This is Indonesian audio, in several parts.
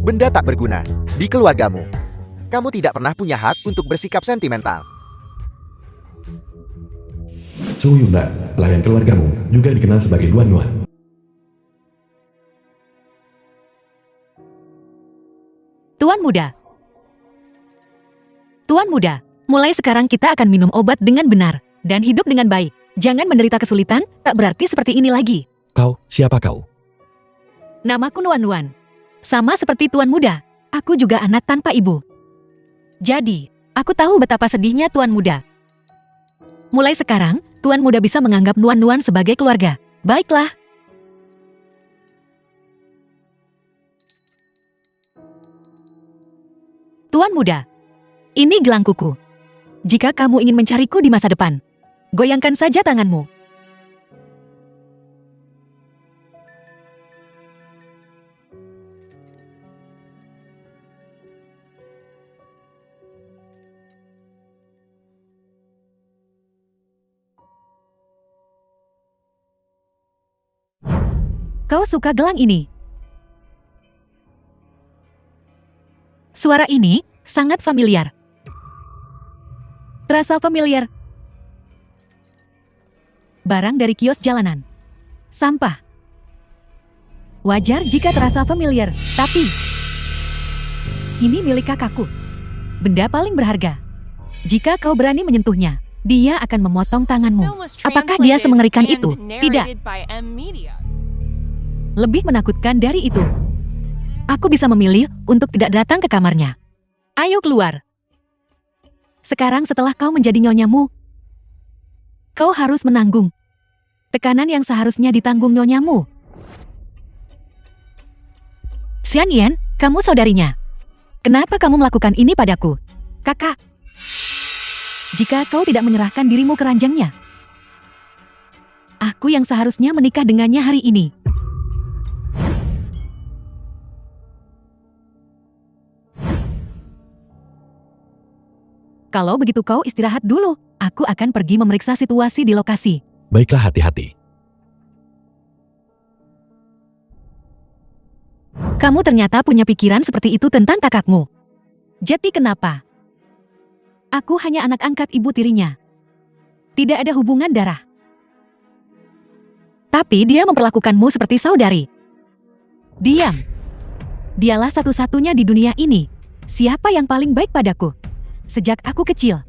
Benda tak berguna di keluargamu. Kamu tidak pernah punya hak untuk bersikap sentimental. Chow Yunda, pelayan keluargamu, juga dikenal sebagai Nuan Nuan. Tuan muda. Tuan muda, mulai sekarang kita akan minum obat dengan benar dan hidup dengan baik. Jangan menderita kesulitan, tak berarti seperti ini lagi. Kau, siapa kau? Namaku Nuan Nuan. Sama seperti Tuan muda, aku juga anak tanpa ibu. Jadi, aku tahu betapa sedihnya Tuan muda. Mulai sekarang, Tuan muda bisa menganggap Nuan Nuan sebagai keluarga. Baiklah. Tuan muda, ini gelang kuku. Jika kamu ingin mencariku di masa depan, goyangkan saja tanganmu. Kau suka gelang ini? Suara ini sangat familiar. Terasa familiar. Barang dari kios jalanan. Sampah. Wajar jika terasa familiar, tapi ini milik kakakku. Benda paling berharga. Jika kau berani menyentuhnya, dia akan memotong tanganmu. Apakah dia semengerikan itu? Tidak. Lebih menakutkan dari itu. Aku bisa memilih untuk tidak datang ke kamarnya. Ayo keluar. Sekarang setelah kau menjadi nyonyamu, kau harus menanggung tekanan yang seharusnya ditanggung nyonyamu. Xian Yan, kamu saudarinya. Kenapa kamu melakukan ini padaku? Kakak. Jika kau tidak menyerahkan dirimu ke ranjangnya, aku yang seharusnya menikah dengannya hari ini. Kalau begitu kau istirahat dulu. Aku akan pergi memeriksa situasi di lokasi. Baiklah, hati-hati. Kamu ternyata punya pikiran seperti itu tentang kakakmu. Jadi kenapa? Aku hanya anak angkat ibu tirinya. Tidak ada hubungan darah. Tapi dia memperlakukanmu seperti saudari. Diam. Dialah satu-satunya di dunia ini. Siapa yang paling baik padaku? Sejak aku kecil.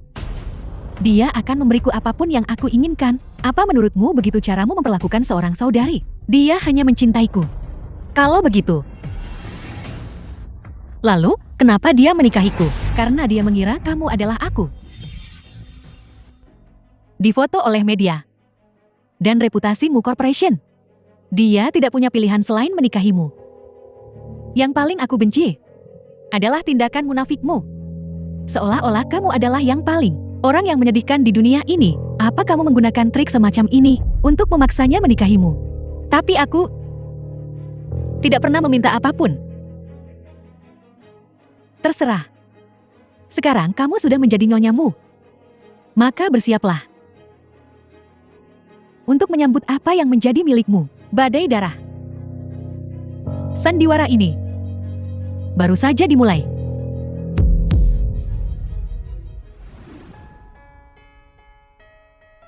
Dia akan memberiku apapun yang aku inginkan. Apa menurutmu begitu caramu memperlakukan seorang saudari? Dia hanya mencintaiku. Kalau begitu. Lalu, kenapa dia menikahiku? Karena dia mengira kamu adalah aku. Difoto oleh media. Dan reputasimu corporation. Dia tidak punya pilihan selain menikahimu. Yang paling aku benci adalah tindakan munafikmu. Seolah-olah kamu adalah yang paling orang yang menyedihkan di dunia ini. Apa kamu menggunakan trik semacam ini untuk memaksanya menikahimu? Tapi aku tidak pernah meminta apapun. Terserah. Sekarang kamu sudah menjadi nyonyamu. Maka bersiaplah untuk menyambut apa yang menjadi milikmu. Badai darah. Sandiwara ini baru saja dimulai.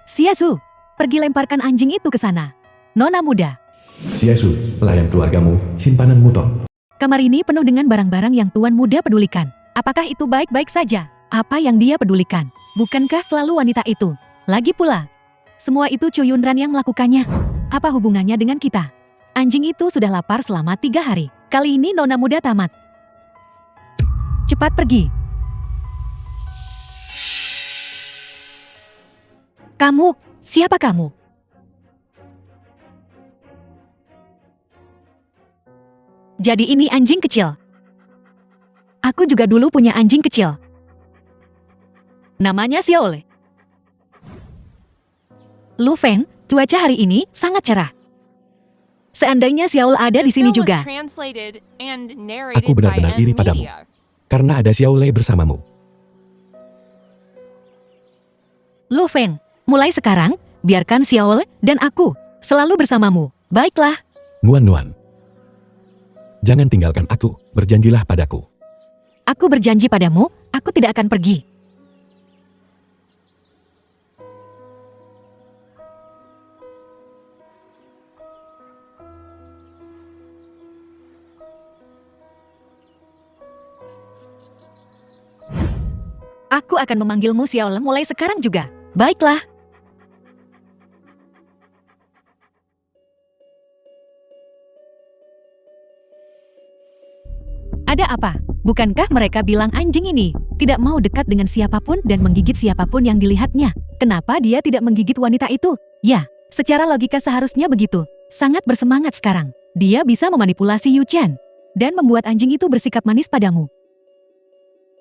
Xiaozu, pergi lemparkan anjing itu ke sana. Nona muda. Xiaozu, pelayan keluargamu, simpanan Muton. Kamar ini penuh dengan barang-barang yang tuan muda pedulikan. Apakah itu baik-baik saja? Apa yang dia pedulikan? Bukankah selalu wanita itu? Lagi pula, semua itu Chu Yunran yang melakukannya. Apa hubungannya dengan kita? Anjing itu sudah lapar selama 3 hari. Kali ini nona muda tamat. Cepat pergi. Kamu, siapa kamu? Jadi ini anjing kecil. Aku juga dulu punya anjing kecil. Namanya Xiaole. Lu Feng, cuaca hari ini sangat cerah. Seandainya Xiaole ada di sini juga. Aku benar-benar iri padamu, karena ada Xiaole bersamamu. Lu Feng, mulai sekarang, biarkan Xiaole dan aku selalu bersamamu. Baiklah. Nuan. Jangan tinggalkan aku, berjanjilah padaku. Aku berjanji padamu, aku tidak akan pergi. Aku akan memanggilmu Xiaole mulai sekarang juga. Baiklah. Ada apa? Bukankah mereka bilang anjing ini tidak mau dekat dengan siapapun dan menggigit siapapun yang dilihatnya? Kenapa dia tidak menggigit wanita itu? Ya, secara logika seharusnya begitu. Sangat bersemangat sekarang. Dia bisa memanipulasi Yu Chen dan membuat anjing itu bersikap manis padamu.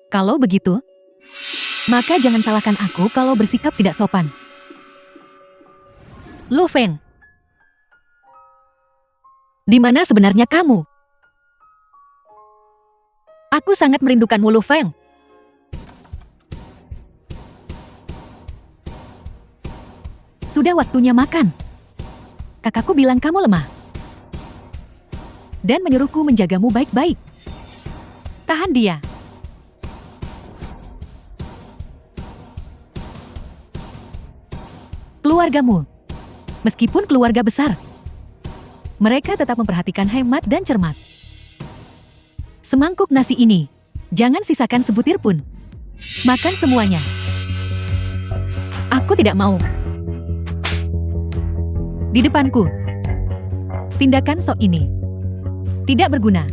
Kalau begitu, maka jangan salahkan aku kalau bersikap tidak sopan. Lu Feng, di mana sebenarnya kamu? Aku sangat merindukanmu, Lu Feng. Sudah waktunya makan. Kakakku bilang kamu lemah dan menyuruhku menjagamu baik-baik. Tahan dia. Keluargamu, meskipun keluarga besar, mereka tetap memperhatikan hemat dan cermat. Semangkuk nasi ini, jangan sisakan sebutir pun. Makan semuanya. Aku tidak mau. Di depanku, tindakan sok ini tidak berguna.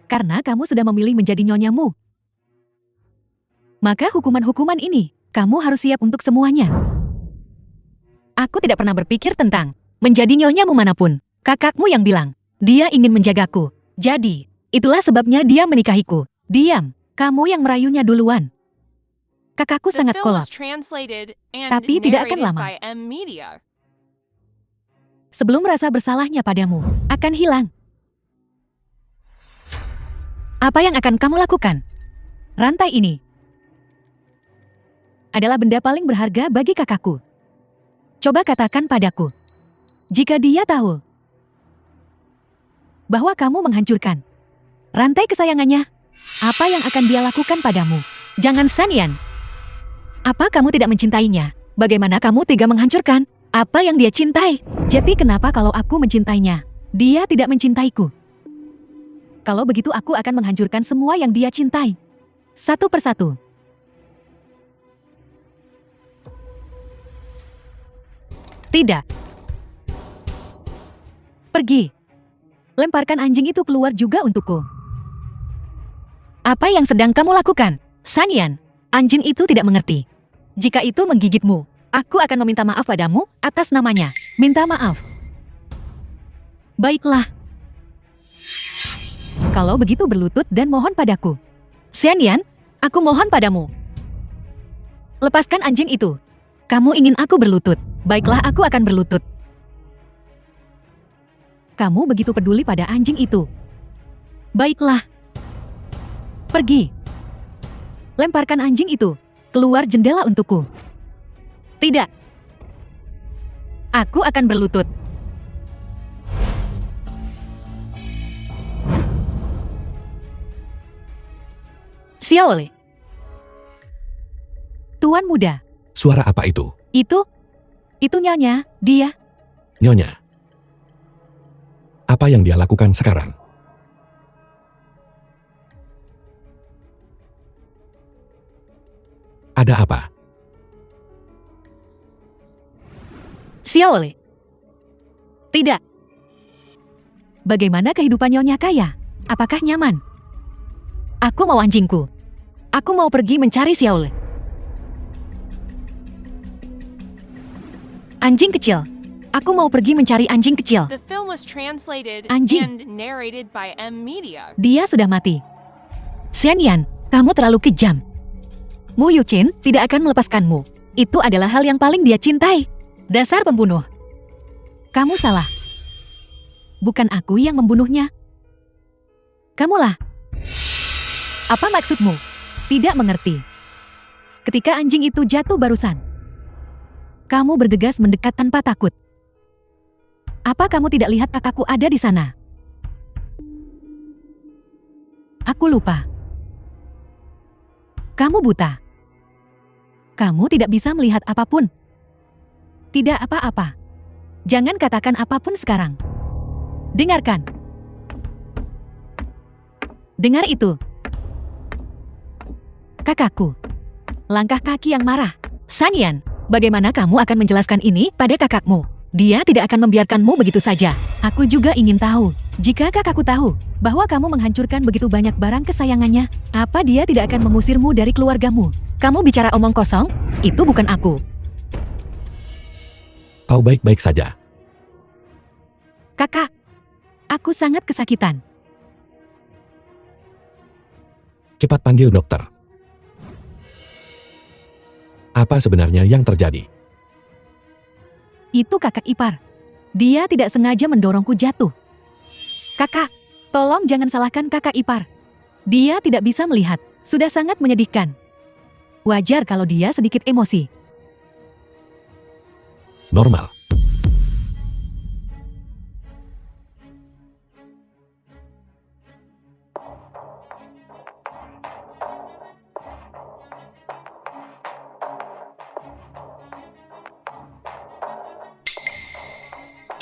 Karena kamu sudah memilih menjadi nyonyamu. Maka hukuman-hukuman ini, kamu harus siap untuk semuanya. Aku tidak pernah berpikir tentang menjadi nyonyamu manapun. Kakakmu yang bilang, dia ingin menjagaku. Jadi, itulah sebabnya dia menikahiku. Diam, kamu yang merayunya duluan. Kakakku sangat kolot, tapi tidak akan lama. Sebelum rasa bersalahnya padamu akan hilang. Apa yang akan kamu lakukan? Rantai ini adalah benda paling berharga bagi kakakku. Coba katakan padaku, jika dia tahu bahwa kamu menghancurkan rantai kesayangannya, apa yang akan dia lakukan padamu? Jangan Sanyan. Apa kamu tidak mencintainya? Bagaimana kamu tega menghancurkan apa yang dia cintai? Jadi kenapa kalau aku mencintainya, dia tidak mencintaiku? Kalau begitu aku akan menghancurkan semua yang dia cintai. Satu persatu. Tidak. Pergi. Lemparkan anjing itu keluar juga untukku. Apa yang sedang kamu lakukan? Sanyan, anjing itu tidak mengerti. Jika itu menggigitmu, aku akan meminta maaf padamu atas namanya. Minta maaf. Baiklah. Kalau begitu berlutut dan mohon padaku. Sanyan, aku mohon padamu. Lepaskan anjing itu. Kamu ingin aku berlutut. Baiklah, aku akan berlutut. Kamu begitu peduli pada anjing itu. Baiklah. Pergi. Lemparkan anjing itu keluar jendela untukku. Tidak. Aku akan berlutut. Xiaole. Tuan muda. Suara apa itu? Itu Nyonya, dia. Nyonya. Apa yang dia lakukan sekarang? Ada apa? Xiaole. Tidak. Bagaimana kehidupan Nyonya kaya? Apakah nyaman? Aku mau anjingku. Aku mau pergi mencari Xiaole. Anjing kecil. Aku mau pergi mencari anjing kecil. The film was translated Anjing. and narrated by M Media. Dia sudah mati. Xianyan, kamu terlalu kejam. Mu Yuchen tidak akan melepaskanmu. Itu adalah hal yang paling dia cintai. Dasar pembunuh. Kamu salah. Bukan aku yang membunuhnya. Kamulah. Apa maksudmu? Tidak mengerti. Ketika anjing itu jatuh barusan, kamu bergegas mendekat tanpa takut. Apa kamu tidak lihat kakakku ada di sana? Aku lupa. Kamu buta. Kamu tidak bisa melihat apapun. Tidak apa-apa. Jangan katakan apapun sekarang. Dengarkan. Dengar itu. Kakakku. Langkah kaki yang marah. Sanyan, bagaimana kamu akan menjelaskan ini pada kakakmu? Dia tidak akan membiarkanmu begitu saja. Aku juga ingin tahu. Jika kakakku tahu bahwa kamu menghancurkan begitu banyak barang kesayangannya, apa dia tidak akan mengusirmu dari keluargamu? Kamu bicara omong kosong? Itu bukan aku. Kau baik-baik saja. Kakak, aku sangat kesakitan. Cepat panggil dokter. Apa sebenarnya yang terjadi? Itu kakak ipar. Dia tidak sengaja mendorongku jatuh. Kakak, tolong jangan salahkan kakak ipar. Dia tidak bisa melihat. Sudah sangat menyedihkan. Wajar kalau dia sedikit emosi. Normal.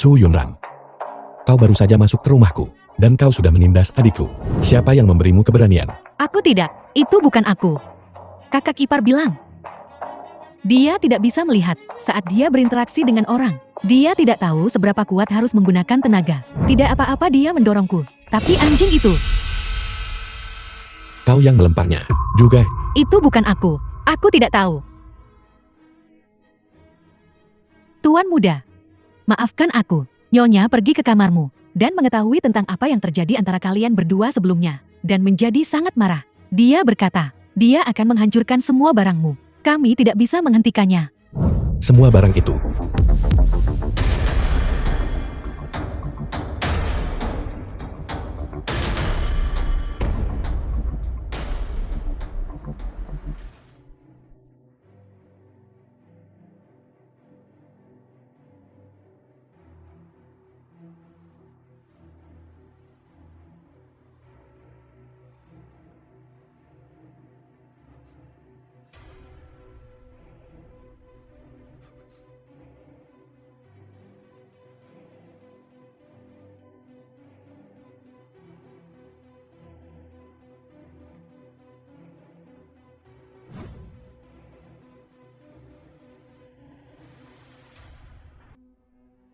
Su Yunran, kau baru saja masuk ke rumahku, dan kau sudah menindas adikku. Siapa yang memberimu keberanian? Aku tidak. Itu bukan aku. Kakak ipar bilang. Dia tidak bisa melihat saat dia berinteraksi dengan orang. Dia tidak tahu seberapa kuat harus menggunakan tenaga. Tidak apa-apa dia mendorongku. Tapi anjing itu. Kau yang melemparnya. Juga. Itu bukan aku. Aku tidak tahu. Tuan muda. Maafkan aku. Nyonya pergi ke kamarmu dan mengetahui tentang apa yang terjadi antara kalian berdua sebelumnya. Dan menjadi sangat marah. Dia berkata, dia akan menghancurkan semua barangmu. Kami tidak bisa menghentikannya. Semua barang itu.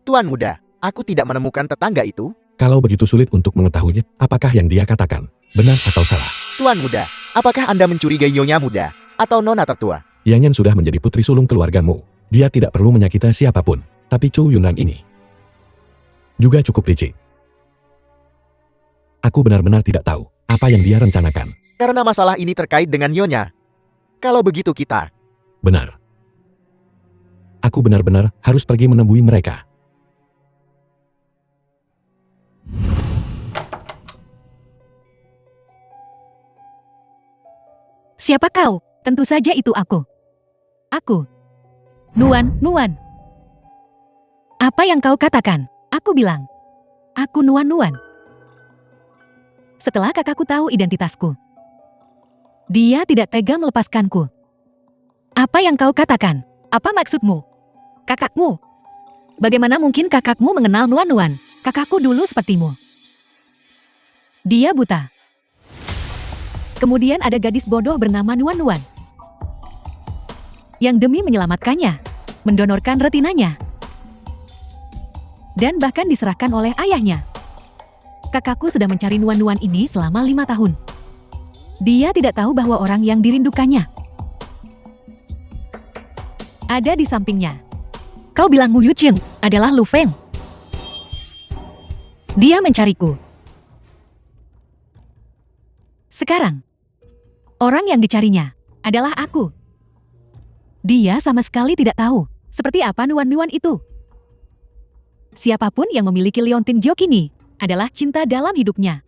Tuan muda, aku tidak menemukan tetangga itu. Kalau begitu sulit untuk mengetahuinya, apakah yang dia katakan benar atau salah? Tuan muda, apakah Anda mencurigai Nyonya muda atau Nona tertua? Yanyan sudah menjadi putri sulung keluargamu. Dia tidak perlu menyakiti siapapun. Tapi Chu Yunran ini juga cukup licik. Aku benar-benar tidak tahu apa yang dia rencanakan. Karena masalah ini terkait dengan Nyonya. Kalau begitu kita. Benar. Aku benar-benar harus pergi menemui mereka. Siapa kau? Tentu saja itu aku. Aku. Nuan. Apa yang kau katakan? Aku bilang. Aku Nuan. Setelah kakakku tahu identitasku, dia tidak tega melepaskanku. Apa yang kau katakan? Apa maksudmu? Kakakmu? Bagaimana mungkin kakakmu mengenal Nuan? Kakakku dulu sepertimu. Dia buta. Kemudian ada gadis bodoh bernama Nuan. Yang demi menyelamatkannya, mendonorkan retinanya. Dan bahkan diserahkan oleh ayahnya. Kakakku sudah mencari Nuan ini selama 5 tahun. Dia tidak tahu bahwa orang yang dirindukannya ada di sampingnya. Kau bilang Mu Yuqing adalah Lu Feng. Dia mencariku. Sekarang, orang yang dicarinya adalah aku. Dia sama sekali tidak tahu seperti apa Nuan itu. Siapapun yang memiliki Leontin Jok ini adalah cinta dalam hidupnya.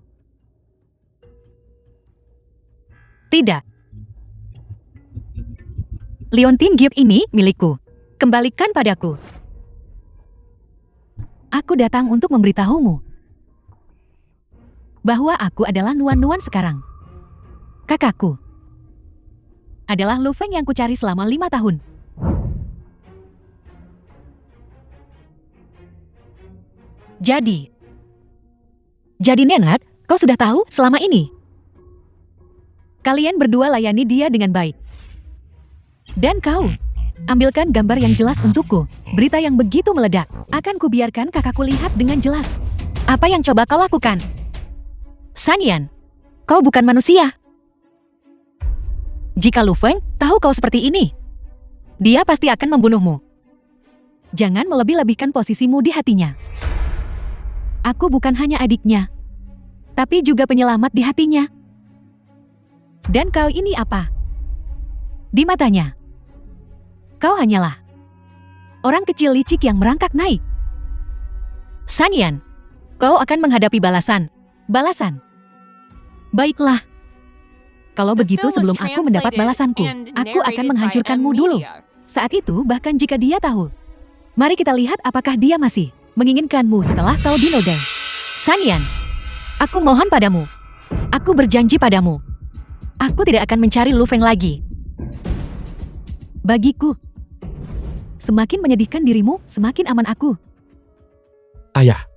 Tidak. Leontin Giok ini milikku. Kembalikan padaku. Aku datang untuk memberitahumu bahwa aku adalah Nuan-Nuan sekarang. Kakakku adalah Lu Feng yang kucari selama 5 tahun. Jadi Nenak, kau sudah tahu selama ini. Kalian berdua layani dia dengan baik. Dan kau, ambilkan gambar yang jelas untukku. Berita yang begitu meledak, akan kubiarkan kakakku lihat dengan jelas. Apa yang coba kau lakukan? Sanyan, kau bukan manusia. Jika Lu Feng tahu kau seperti ini, dia pasti akan membunuhmu. Jangan melebih-lebihkan posisimu di hatinya. Aku bukan hanya adiknya, tapi juga penyelamat di hatinya. Dan kau ini apa? Di matanya, kau hanyalah orang kecil licik yang merangkak naik. Sanyan, kau akan menghadapi balasan. Baiklah. Kalau begitu sebelum aku mendapat balasanku, aku akan menghancurkanmu dulu. Saat itu bahkan jika dia tahu. Mari kita lihat apakah dia masih menginginkanmu setelah kau dinodai. Sanyan, aku mohon padamu. Aku berjanji padamu. Aku tidak akan mencari Lu Feng lagi. Bagiku, semakin menyedihkan dirimu, semakin aman aku. Ayah.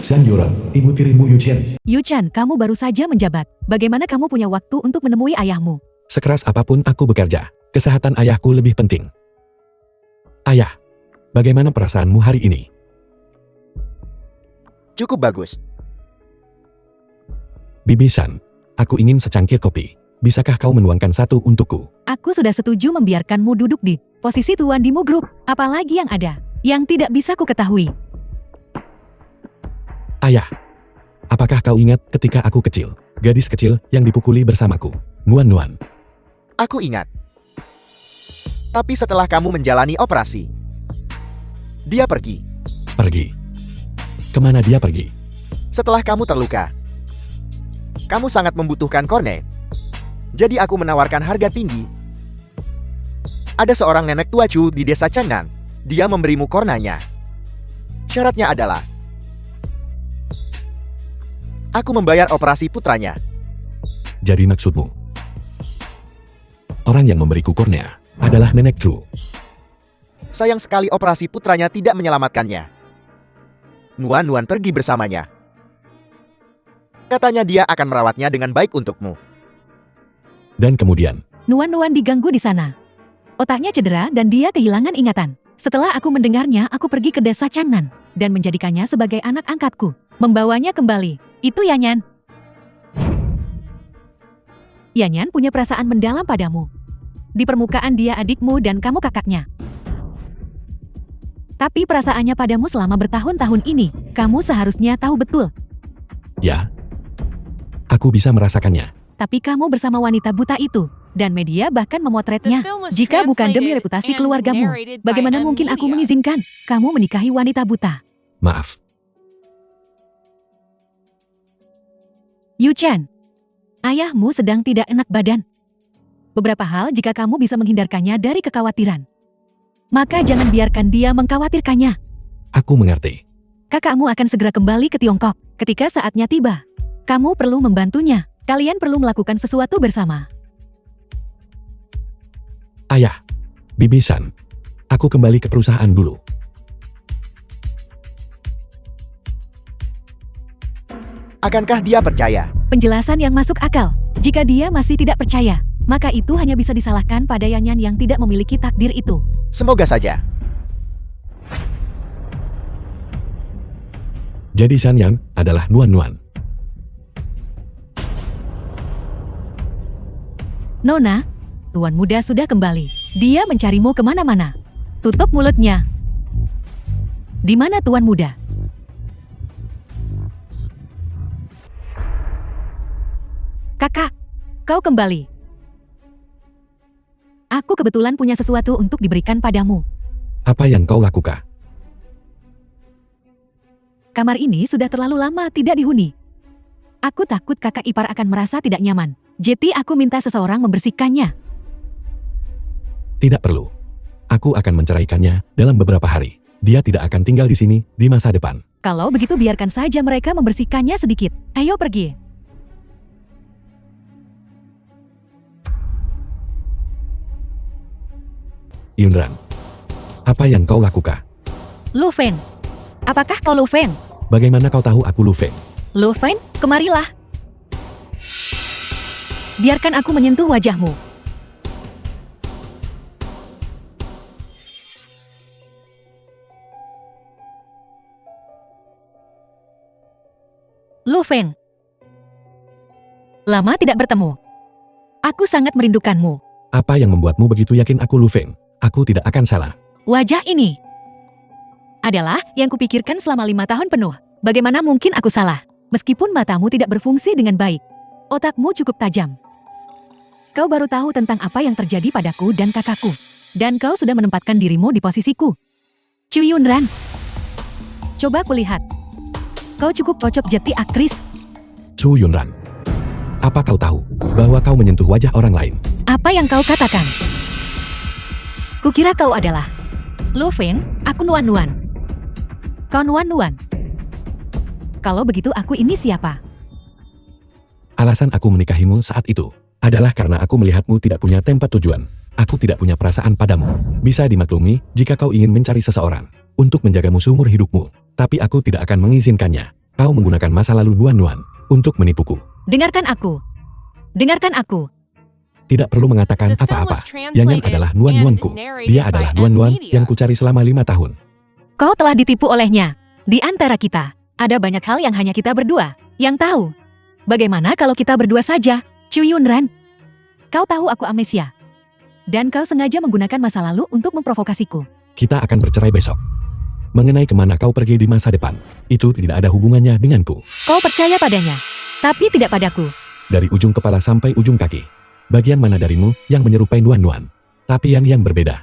San Yuran, ibu tirimu Yu Chen. Yu Chan, kamu baru saja menjabat. Bagaimana kamu punya waktu untuk menemui ayahmu? Sekeras apapun aku bekerja, kesehatan ayahku lebih penting. Ayah, bagaimana perasaanmu hari ini? Cukup bagus. Bibi-san, aku ingin secangkir kopi. Bisakah kau menuangkan satu untukku? Aku sudah setuju membiarkanmu duduk di posisi tuan di Mu Group. Apalagi yang ada, yang tidak bisa ku ketahui. Ayah, apakah kau ingat ketika aku kecil, gadis kecil yang dipukuli bersamaku, Nuan-Nuan? Aku ingat. Tapi setelah kamu menjalani operasi, dia pergi. Pergi. Kemana dia pergi? Setelah kamu terluka, kamu sangat membutuhkan kornet. Jadi aku menawarkan harga tinggi. Ada seorang nenek tua Chu di desa Changnan. Dia memberimu kornanya. Syaratnya adalah aku membayar operasi putranya. Jadi maksudmu, orang yang memberiku kornea adalah Nenek Chu. Sayang sekali operasi putranya tidak menyelamatkannya. Nuan-Nuan pergi bersamanya. Katanya dia akan merawatnya dengan baik untukmu. Dan kemudian, Nuan-Nuan diganggu di sana. Otaknya cedera dan dia kehilangan ingatan. Setelah aku mendengarnya, aku pergi ke desa Changnan dan menjadikannya sebagai anak angkatku. Membawanya kembali. Itu Yanyan. Yanyan punya perasaan mendalam padamu. Di permukaan dia adikmu dan kamu kakaknya. Tapi perasaannya padamu selama bertahun-tahun ini, kamu seharusnya tahu betul. ya, aku bisa merasakannya. Tapi kamu bersama wanita buta itu, dan media bahkan memotretnya. Jika bukan demi reputasi keluargamu, bagaimana mungkin aku mengizinkan kamu menikahi wanita buta? Maaf, Yu Chen, ayahmu sedang tidak enak badan. Beberapa hal jika kamu bisa menghindarkannya dari kekhawatiran, maka jangan biarkan dia mengkhawatirkannya. aku mengerti. Kakakmu akan segera kembali ke Tiongkok ketika saatnya tiba. Kamu perlu membantunya. Kalian perlu melakukan sesuatu bersama. Ayah, Bibi-san, aku kembali ke perusahaan dulu. Akankah dia percaya? Penjelasan yang masuk akal. Jika dia masih tidak percaya, maka itu hanya bisa disalahkan pada Yanyan yang tidak memiliki takdir itu. Semoga saja. Jadi Sanyan adalah Nuan-Nuan. Nona, tuan muda sudah kembali. Dia mencarimu kemana-mana. Tutup mulutnya. Di mana tuan muda? Kakak, kau kembali. Aku kebetulan punya sesuatu untuk diberikan padamu. Apa yang kau lakukan? Kamar ini sudah terlalu lama tidak dihuni. Aku takut kakak ipar akan merasa tidak nyaman. Jadi aku minta seseorang membersihkannya. Tidak perlu. Aku akan menceraikannya dalam beberapa hari. Dia tidak akan tinggal di sini di masa depan. Kalau begitu biarkan saja mereka membersihkannya sedikit. Ayo pergi. Yunran, apa yang kau lakukan? Lu Feng. Apakah kau Lu Feng? Bagaimana kau tahu aku Lu Feng? Lu Feng, kemarilah. Biarkan aku menyentuh wajahmu. Lu Feng. Lama tidak bertemu. Aku sangat merindukanmu. Apa yang membuatmu begitu yakin aku Lu Feng? Aku tidak akan salah. Wajah ini adalah yang kupikirkan selama 5 tahun penuh. Bagaimana mungkin aku salah? Meskipun matamu tidak berfungsi dengan baik, otakmu cukup tajam. Kau baru tahu tentang apa yang terjadi padaku dan kakakku. Dan kau sudah menempatkan dirimu di posisiku. Chu Yunran. Coba kulihat. Kau cukup cocok jadi aktris. Chu Yunran, apa kau tahu bahwa kau menyentuh wajah orang lain? Apa yang kau katakan? Kukira kau adalah Lu Feng, aku Nuan Nuan. Kau Nuan Nuan. Kalau begitu aku ini siapa? Alasan aku menikahimu saat itu adalah karena aku melihatmu tidak punya tempat tujuan. Aku tidak punya perasaan padamu. Bisa dimaklumi jika kau ingin mencari seseorang untuk menjagamu seumur hidupmu. Tapi aku tidak akan mengizinkannya. Kau menggunakan masa lalu Nuan Nuan untuk menipuku. Dengarkan aku. Dengarkan aku. Tidak perlu mengatakan The film apa-apa. was translated Yanyan adalah Nuan and Nuanku. narrated Dia by adalah M Nuan Nuan Media. yang kucari selama 5 tahun. Kau telah ditipu olehnya. Di antara kita, ada banyak hal yang hanya kita berdua yang tahu. Bagaimana kalau kita berdua saja? Chu Yunran, kau tahu aku amnesia. Dan kau sengaja menggunakan masa lalu untuk memprovokasiku. Kita akan bercerai besok. Mengenai kemana kau pergi di masa depan, itu tidak ada hubungannya denganku. Kau percaya padanya, tapi tidak padaku. Dari ujung kepala sampai ujung kaki. Bagian mana darimu yang menyerupai Nuan Nuan? Tapi yang berbeda.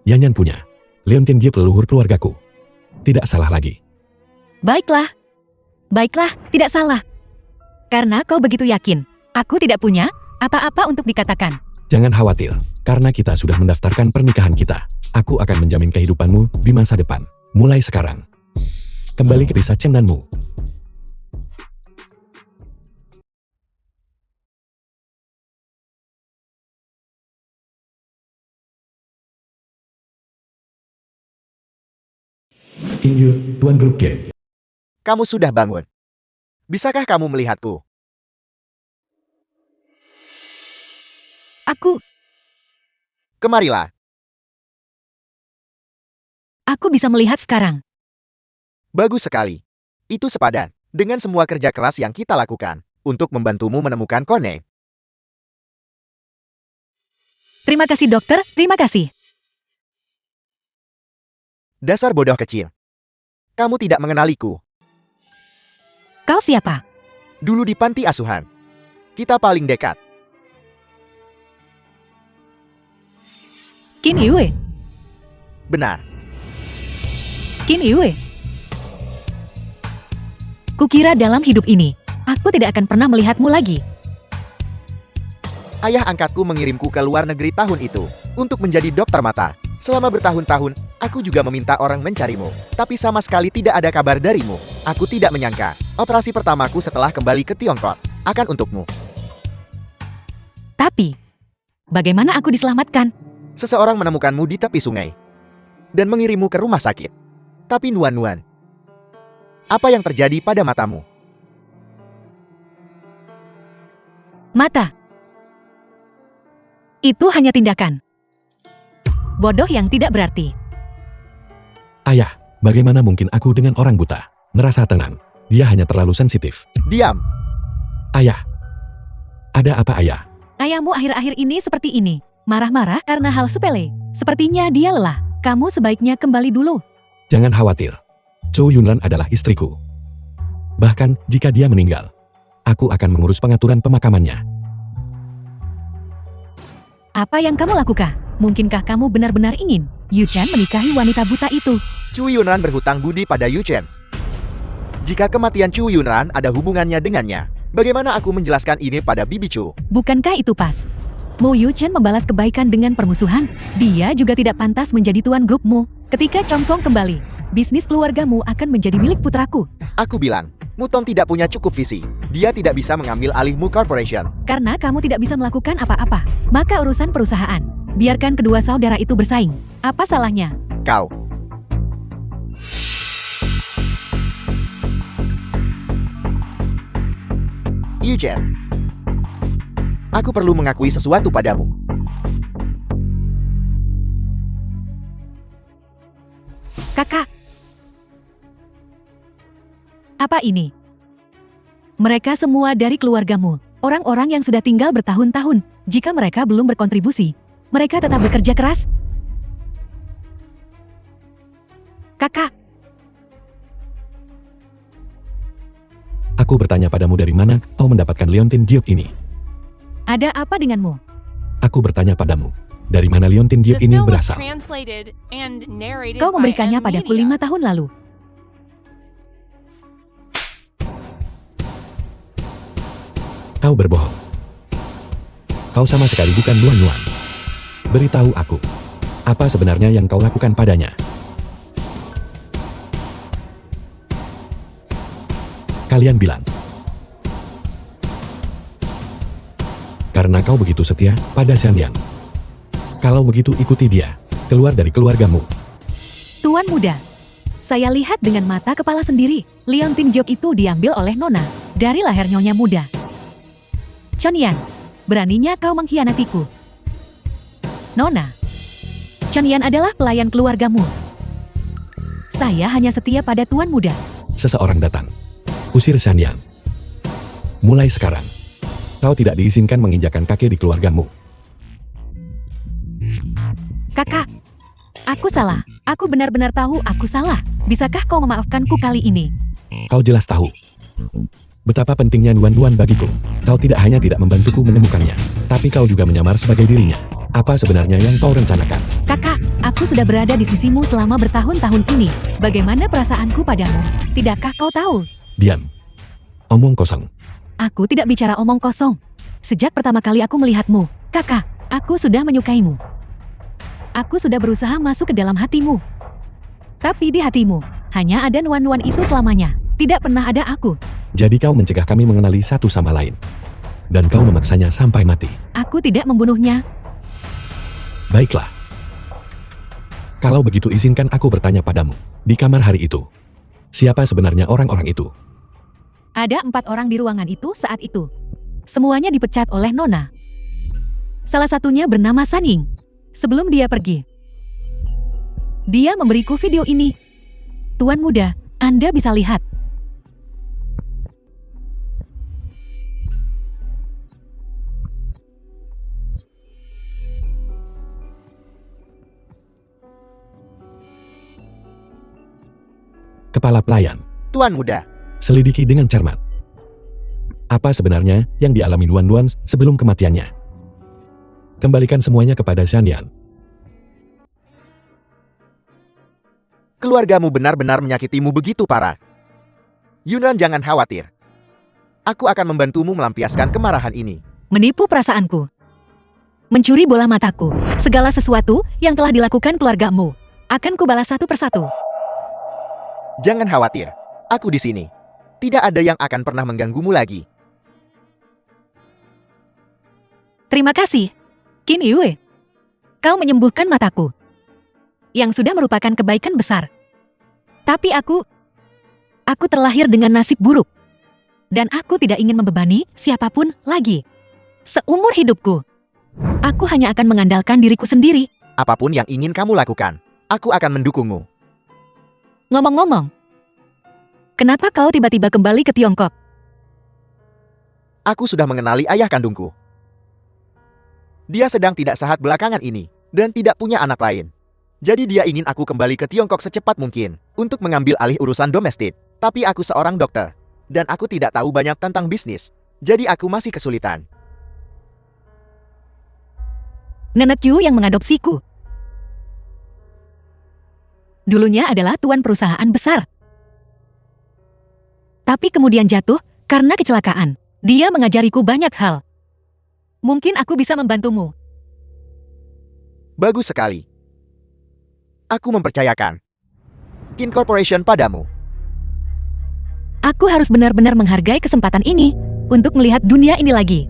Yanyan punya Leontin Giok leluhur keluargaku. Tidak salah lagi. Baiklah. Baiklah, tidak salah. Karena kau begitu yakin, aku tidak punya apa-apa untuk dikatakan. Jangan khawatir, karena kita sudah mendaftarkan pernikahan kita. Aku akan menjamin kehidupanmu di masa depan. Mulai sekarang. Kembali ke desa Chengnanmu. Inyu, Tuan Grup Game. Kamu sudah bangun. Bisakah kamu melihatku? Kemarilah. Aku bisa melihat sekarang. Bagus sekali. Itu sepadan dengan semua kerja keras yang kita lakukan untuk membantumu menemukan Kone. Terima kasih dokter, terima kasih. Dasar bodoh kecil. Kamu tidak mengenaliku. Kau siapa? Dulu di panti asuhan. Kita paling dekat. Qin Yue. Benar. Qin Yue. Kukira dalam hidup ini, aku tidak akan pernah melihatmu lagi. Ayah angkatku mengirimku ke luar negeri tahun itu untuk menjadi dokter mata. Selama bertahun-tahun, aku juga meminta orang mencarimu. Tapi sama sekali tidak ada kabar darimu. Aku tidak menyangka, operasi pertamaku setelah kembali ke Tiongkok akan untukmu. Tapi, bagaimana aku diselamatkan? Seseorang menemukanmu di tepi sungai dan mengirimmu ke rumah sakit. Tapi Nuan Nuan, apa yang terjadi pada matamu? Mata. Itu hanya tindakan bodoh yang tidak berarti. Ayah, bagaimana mungkin aku dengan orang buta? Merasa tenang. Dia hanya terlalu sensitif. Diam. Ayah. Ada apa ayah? Ayahmu akhir-akhir ini seperti ini. Marah-marah karena hal sepele. Sepertinya dia lelah. Kamu sebaiknya kembali dulu. Jangan khawatir. Chou Yunran adalah istriku. Bahkan jika dia meninggal, aku akan mengurus pengaturan pemakamannya. Apa yang kamu lakukan? Mungkinkah kamu benar-benar ingin Yu Chen menikahi wanita buta itu? Chu Yunran berhutang budi pada Yu Chen. Jika kematian Chu Yunran ada hubungannya dengannya, bagaimana aku menjelaskan ini pada Bibi Chu? Bukankah itu pas? Mu Yuchen membalas kebaikan dengan permusuhan. Dia juga tidak pantas menjadi tuan grupmu. Ketika Chong Tong kembali, bisnis keluargamu akan menjadi milik putraku. Aku bilang, Mu Tong tidak punya cukup visi. Dia tidak bisa mengambil alih Mu Corporation. Karena kamu tidak bisa melakukan apa-apa, maka urusan perusahaan. Biarkan kedua saudara itu bersaing. Apa salahnya? Kau. Eugen. Aku perlu mengakui sesuatu padamu. Kakak. Apa ini? Mereka semua dari keluargamu. Orang-orang yang sudah tinggal bertahun-tahun. Jika mereka belum berkontribusi, mereka tetap bekerja keras. Kakak. Aku bertanya padamu dari mana kau mendapatkan Leontin Giok ini. Ada apa denganmu? Aku bertanya padamu, dari mana Leontin The Giok ini film was berasal. translated and narrated Kau by memberikannya M padaku Media. 5 tahun lalu. Kau berbohong. Kau sama sekali bukan Luan Yuan. Beritahu aku, apa sebenarnya yang kau lakukan padanya? Kalian bilang, karena kau begitu setia pada Xianyang. Kalau begitu ikuti dia, keluar dari keluargamu. Tuan muda, saya lihat dengan mata kepala sendiri, Leontin Giok itu diambil oleh Nona dari lahir Nyonya muda. Chonyan, beraninya kau mengkhianatiku. Nona, Chonyan adalah pelayan keluargamu. Saya hanya setia pada tuan muda. Seseorang datang. Usir Xianyang. Mulai sekarang, kau tidak diizinkan menginjakan kaki di keluargamu. Kakak, aku salah. Aku benar-benar tahu aku salah. Bisakah kau memaafkanku kali ini? Kau jelas tahu betapa pentingnya Duan-Duan bagiku. Kau tidak hanya tidak membantuku menemukannya, tapi kau juga menyamar sebagai dirinya. Apa sebenarnya yang kau rencanakan? Kakak, aku sudah berada di sisimu selama bertahun-tahun ini. Bagaimana perasaanku padamu? Tidakkah kau tahu? Diam. Omong kosong. Aku tidak bicara omong kosong. Sejak pertama kali aku melihatmu, kakak, aku sudah menyukaimu. Aku sudah berusaha masuk ke dalam hatimu. Tapi di hatimu, hanya ada Nuan-Nuan itu selamanya. Tidak pernah ada aku. Jadi kau mencegah kami mengenali satu sama lain. Dan kau memaksanya sampai mati. Aku tidak membunuhnya. Baiklah. Kalau begitu izinkan aku bertanya padamu. Di kamar hari itu, siapa sebenarnya orang-orang itu? Ada 4 orang di ruangan itu saat itu. Semuanya dipecat oleh Nona. Salah satunya bernama Saning. Sebelum dia pergi, dia memberiku video ini. Tuan muda, Anda bisa lihat. Kepala pelayan. Tuan muda, Selidiki dengan cermat. Apa sebenarnya yang dialami Duan-Duan sebelum kematiannya? Kembalikan semuanya kepada Xianyan. keluargamu benar-benar menyakitimu begitu parah. Yunran, jangan khawatir. Aku akan membantumu melampiaskan kemarahan ini. Menipu perasaanku. Mencuri bola mataku. Segala sesuatu yang telah dilakukan keluargamu akan kubalas satu persatu. Jangan khawatir. Aku di sini. Tidak ada yang akan pernah mengganggumu lagi. Terima kasih, Qin Yue. Kau menyembuhkan mataku. Yang sudah merupakan kebaikan besar. Tapi aku terlahir dengan nasib buruk. Dan aku tidak ingin membebani siapapun lagi. Seumur hidupku, aku hanya akan mengandalkan diriku sendiri. Apapun yang ingin kamu lakukan, aku akan mendukungmu. Ngomong-ngomong, kenapa kau tiba-tiba kembali ke Tiongkok? Aku sudah mengenali ayah kandungku. Dia sedang tidak sehat belakangan ini, dan tidak punya anak lain. Jadi dia ingin aku kembali ke Tiongkok secepat mungkin, untuk mengambil alih urusan domestik. Tapi aku seorang dokter, dan aku tidak tahu banyak tentang bisnis. Jadi aku masih kesulitan. Nenek Ju yang mengadopsiku. Dulunya adalah tuan perusahaan besar. tapi kemudian jatuh karena kecelakaan. Dia mengajariku banyak hal. Mungkin aku bisa membantumu. Bagus sekali. Aku mempercayakan Kin Corporation padamu. Aku harus benar-benar menghargai kesempatan ini untuk melihat dunia ini lagi.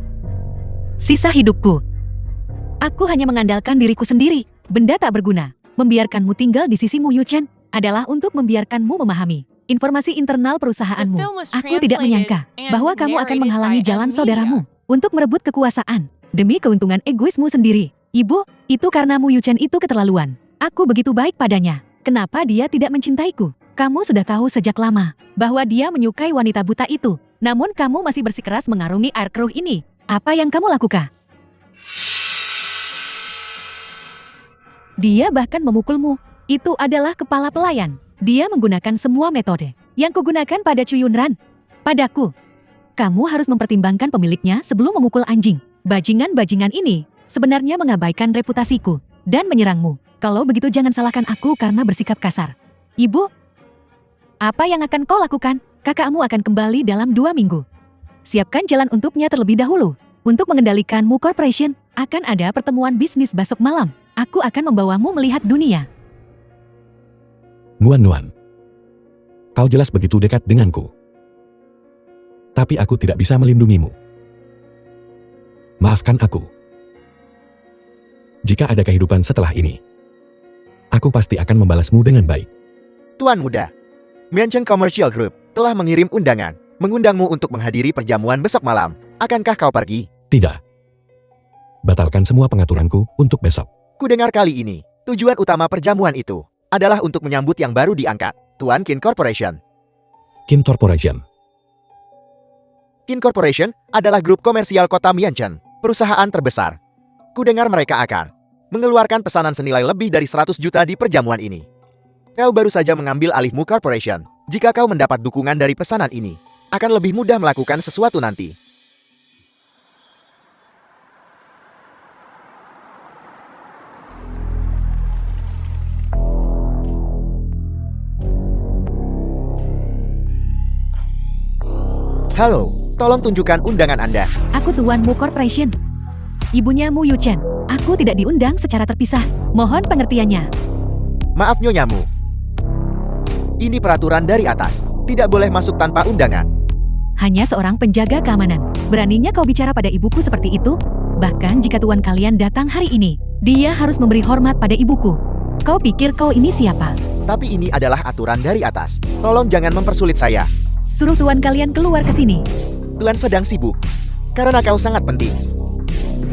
Sisa hidupku, aku hanya mengandalkan diriku sendiri. Benda tak berguna. Membiarkanmu tinggal di sisimu, Yu Chen, adalah untuk membiarkanmu memahami informasi internal perusahaanmu. The film was Aku tidak translated menyangka and bahwa kamu akan narrated menghalangi by jalan Media. saudaramu untuk merebut kekuasaan demi keuntungan egoismu sendiri. Ibu, itu karena Mu Yu Chen itu keterlaluan. Aku begitu baik padanya. Kenapa dia tidak mencintaiku? Kamu sudah tahu sejak lama bahwa dia menyukai wanita buta itu. Namun kamu masih bersikeras mengarungi air keruh ini. Apa yang kamu lakukan? Dia bahkan memukulmu. Itu adalah kepala pelayan. Dia menggunakan semua metode yang kugunakan pada Chu Yunran. Padaku. Kamu harus mempertimbangkan pemiliknya sebelum memukul anjing. Bajingan-bajingan ini sebenarnya mengabaikan reputasiku dan menyerangmu. Kalau begitu jangan salahkan aku karena bersikap kasar. Ibu, apa yang akan kau lakukan? Kakakmu akan kembali dalam 2 minggu. Siapkan jalan untuknya terlebih dahulu. Untuk mengendalikan Mu Corporation, akan ada pertemuan bisnis besok malam. Aku akan membawamu melihat dunia. Nuan. Kau jelas begitu dekat denganku. Tapi aku tidak bisa melindungimu. Maafkan aku. Jika ada kehidupan setelah ini, aku pasti akan membalasmu dengan baik. Tuan muda, Miancheng Commercial Group telah mengirim undangan, mengundangmu untuk menghadiri perjamuan besok malam. Akankah kau pergi? Tidak. Batalkan semua pengaturanku untuk besok. Kudengar kali ini, tujuan utama perjamuan itu adalah untuk menyambut yang baru diangkat, Tuan Kin Corporation. Kin Corporation. Kin Corporation adalah grup komersial kota Miancheng, perusahaan terbesar. Kudengar mereka akan mengeluarkan pesanan senilai lebih dari 100 juta di perjamuan ini. Kau baru saja mengambil alih Mu Corporation. Jika kau mendapat dukungan dari pesanan ini, akan lebih mudah melakukan sesuatu nanti. Halo, tolong tunjukkan undangan Anda. Aku Tuan Mu Corporation. Ibunya Mu Yu Chen. Aku tidak diundang secara terpisah. Mohon pengertiannya. Maaf Nyonya Mu. Ini peraturan dari atas. Tidak boleh masuk tanpa undangan. Hanya seorang penjaga keamanan. Beraninya kau bicara pada ibuku seperti itu? Bahkan jika tuan kalian datang hari ini, dia harus memberi hormat pada ibuku. Kau pikir kau ini siapa? Tapi ini adalah aturan dari atas. Tolong jangan mempersulit saya. Suruh tuan kalian keluar ke sini. Tuan sedang sibuk. Karena kau sangat penting.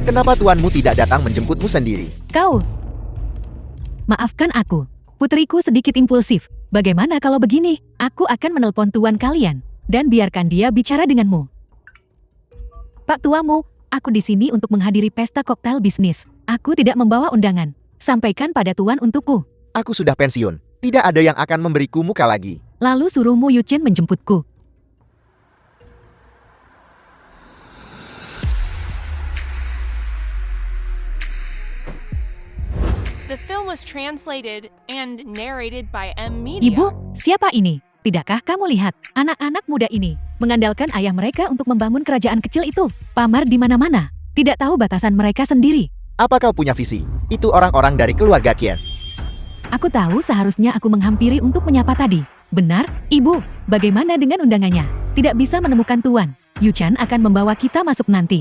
Kenapa tuanmu tidak datang menjemputmu sendiri? Kau. Maafkan aku. Putriku sedikit impulsif. Bagaimana kalau begini? Aku akan menelpon tuan kalian. Dan biarkan dia bicara denganmu. Pak tuamu, aku di sini untuk menghadiri pesta koktail bisnis. Aku tidak membawa undangan. Sampaikan pada tuan untukku. Aku sudah pensiun. Tidak ada yang akan memberiku muka lagi. Lalu suruh Mu Yu Chen menjemputku. The film was translated and narrated by Media. Ibu, siapa ini? Tidakkah kamu lihat anak-anak muda ini mengandalkan ayah mereka untuk membangun kerajaan kecil itu? Pamar di mana-mana, tidak tahu batasan mereka sendiri. Apa kau punya visi? Itu orang-orang dari keluarga Kian. Aku tahu seharusnya aku menghampiri untuk menyapa tadi. Benar, Ibu. Bagaimana dengan undangannya? Tidak bisa menemukan tuan. Yu Chen akan membawa kita masuk nanti.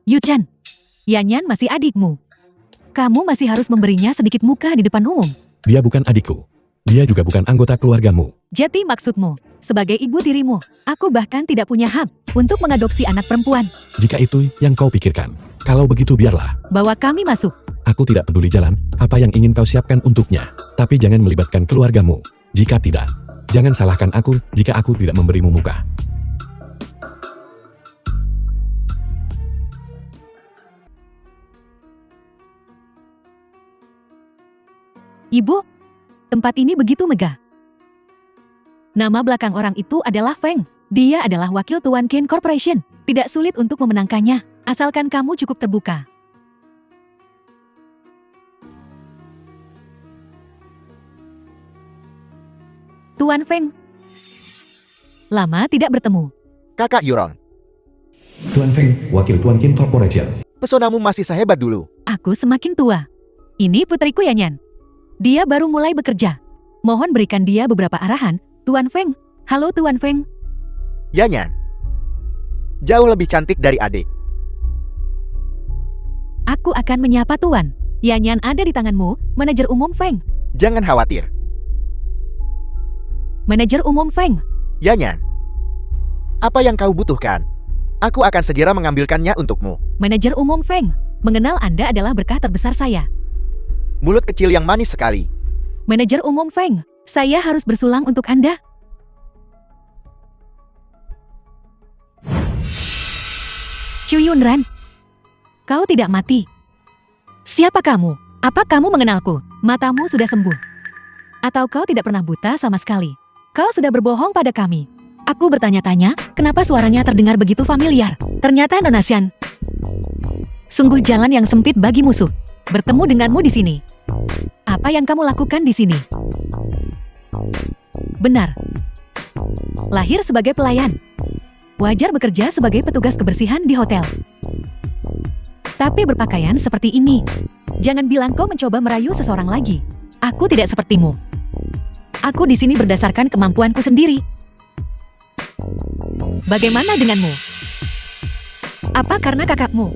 Yu Chen, Yanyan masih adikmu. Kamu masih harus memberinya sedikit muka di depan umum. Dia bukan adikku. Dia juga bukan anggota keluargamu. Jadi maksudmu, sebagai ibu dirimu, aku bahkan tidak punya hak untuk mengadopsi anak perempuan. Jika itu yang kau pikirkan, kalau begitu biarlah. Bawa kami masuk. Aku tidak peduli jalan, apa yang ingin kau siapkan untuknya. Tapi jangan melibatkan keluargamu. Jika tidak, jangan salahkan aku jika aku tidak memberimu muka. Ibu, tempat ini begitu megah. Nama belakang orang itu adalah Feng. Dia adalah wakil Tuan Qin Corporation. Tidak sulit untuk memenangkannya, asalkan kamu cukup terbuka. Tuan Feng. Lama tidak bertemu. Kakak Yurong, Tuan Feng, wakil Tuan Qin Corporation. pesonamu masih sehebat dulu. Aku semakin tua. Ini putriku Yanyan. Dia baru mulai bekerja. Mohon berikan dia beberapa arahan, Tuan Feng. Halo Tuan Feng. Yanyan, jauh lebih cantik dari adik. Aku akan menyapa Tuan. Yanyan ada di tanganmu, manajer umum Feng. Jangan khawatir. Manajer umum Feng. Yanyan, apa yang kau butuhkan? Aku akan segera mengambilkannya untukmu. Manajer umum Feng. Mengenal Anda adalah berkah terbesar saya. Mulut kecil yang manis sekali. Manajer umum Feng. Saya harus bersulang untuk Anda. Chu Yunran. Kau tidak mati. Siapa kamu? Apa kamu mengenalku? Matamu sudah sembuh. Atau kau tidak pernah buta sama sekali? Kau sudah berbohong pada kami. Aku bertanya-tanya, kenapa suaranya terdengar begitu familiar? Ternyata Nona Shan. Sungguh jalan yang sempit bagi musuh. Bertemu denganmu di sini. Apa yang kamu lakukan di sini? Benar. Lahir sebagai pelayan. Wajar bekerja sebagai petugas kebersihan di hotel. Tapi berpakaian seperti ini. Jangan bilang kau mencoba merayu seseorang lagi. Aku tidak sepertimu. Aku di sini berdasarkan kemampuanku sendiri. Bagaimana denganmu? Apa karena kakakmu?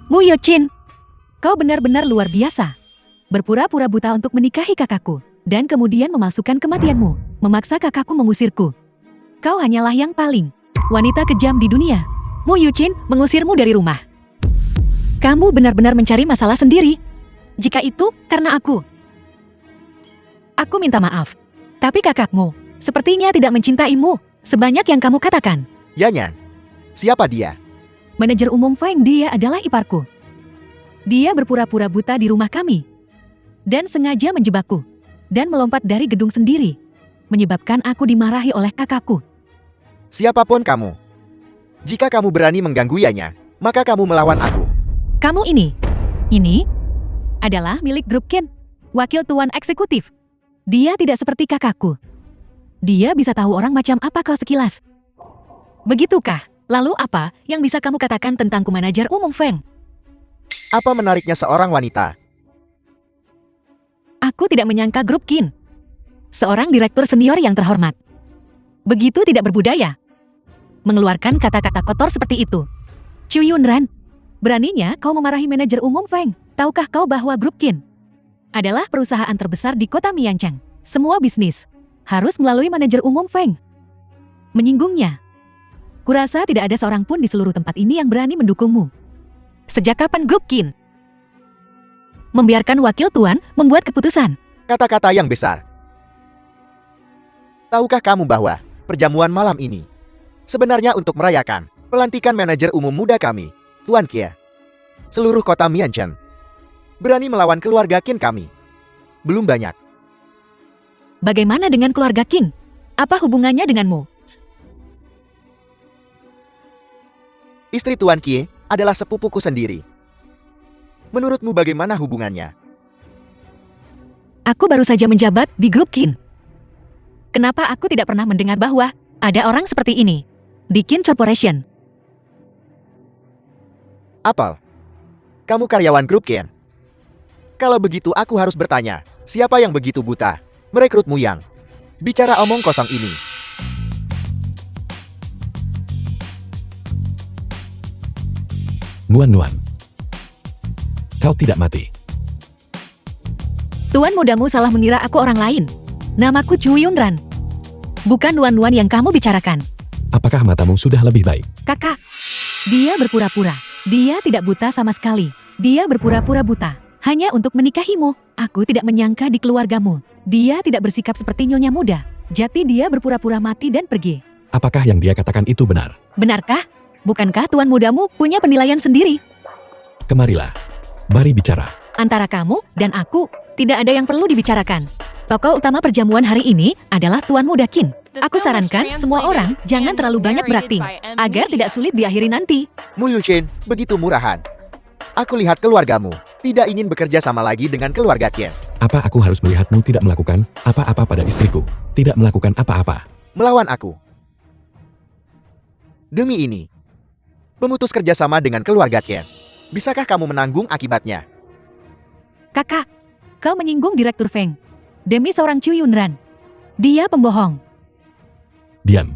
Mu Yochin, kau benar-benar luar biasa. Berpura-pura buta untuk menikahi kakakku, dan kemudian memasukkan kematianmu, memaksa kakakku mengusirku. Kau hanyalah yang paling wanita kejam di dunia. Mu Yuchin mengusirmu dari rumah. Kamu benar-benar mencari masalah sendiri. Jika itu karena aku minta maaf. Tapi kakakmu sepertinya tidak mencintaimu sebanyak yang kamu katakan. Yanyan, siapa dia? Manajer umum Feng, dia adalah iparku. Dia berpura-pura buta di rumah kami. Dan sengaja menjebakku. Dan melompat dari gedung sendiri. Menyebabkan aku dimarahi oleh kakakku. Siapapun kamu. Jika kamu berani mengganggu Yanyan, maka kamu melawan aku. Kamu ini adalah milik grup Qin. Wakil tuan eksekutif. Dia tidak seperti kakakku. Dia bisa tahu orang macam apa kau sekilas. Begitukah? Lalu apa yang bisa kamu katakan tentangku manajer umum Feng? Apa menariknya seorang wanita? Aku tidak menyangka grup Qin. Seorang direktur senior yang terhormat. Begitu tidak berbudaya. Mengeluarkan kata-kata kotor seperti itu. Chu Yunran, beraninya kau memarahi manajer umum Feng. Tahukah kau bahwa grup Qin adalah perusahaan terbesar di kota Miancheng? Semua bisnis harus melalui manajer umum Feng. Menyinggungnya. Kurasa tidak ada seorang pun di seluruh tempat ini yang berani mendukungmu. Sejak kapan grup Qin membiarkan wakil tuan membuat keputusan? Kata-kata yang besar. Tahukah kamu bahwa perjamuan malam ini sebenarnya untuk merayakan pelantikan manajer umum muda kami, Tuan Kia. Seluruh kota Miancheng berani melawan keluarga Qin kami. Belum banyak. Bagaimana dengan keluarga Qin? Apa hubungannya denganmu? Istri Tuan Kie adalah sepupuku sendiri. Menurutmu bagaimana hubungannya? Aku baru saja menjabat di grup Qin. Kenapa aku tidak pernah mendengar bahwa ada orang seperti ini di Qin Corporation? Apel, kamu karyawan grup Qin? Kalau begitu aku harus bertanya, siapa yang begitu buta merekrutmu yang bicara omong kosong ini? Nuan-Nuan. Kau tidak mati. Tuan mudamu salah mengira aku orang lain. Namaku Chu Yunran. Bukan Nuan-Nuan yang kamu bicarakan. Apakah matamu sudah lebih baik? Kakak, dia berpura-pura. Dia tidak buta sama sekali. Dia berpura-pura buta hanya untuk menikahimu. Aku tidak menyangka di keluargamu. Dia tidak bersikap seperti nyonya muda. Jati dia berpura-pura mati dan pergi. Apakah yang dia katakan itu benar? Benarkah? Bukankah tuan mudamu punya penilaian sendiri? Kemarilah. Mari bicara. Antara kamu dan aku, tidak ada yang perlu dibicarakan. Tokoh utama perjamuan hari ini adalah Tuan Muda Qin. The Aku film was sarankan semua orang translated jangan and terlalu banyak narrated berakting, by M. agar Media. tidak sulit diakhiri nanti. Mu Yuchen, begitu murahan. Aku lihat keluargamu tidak ingin bekerja sama lagi dengan keluarga Qian. Apa aku harus melihatmu tidak melakukan apa-apa pada istriku? Tidak melakukan apa-apa. Melawan aku. Demi ini, memutus kerjasama dengan keluarga Qian. Bisakah kamu menanggung akibatnya? Kakak, kau menyinggung Direktur Feng. Demi seorang Chu Yunran. Dia pembohong. Diam.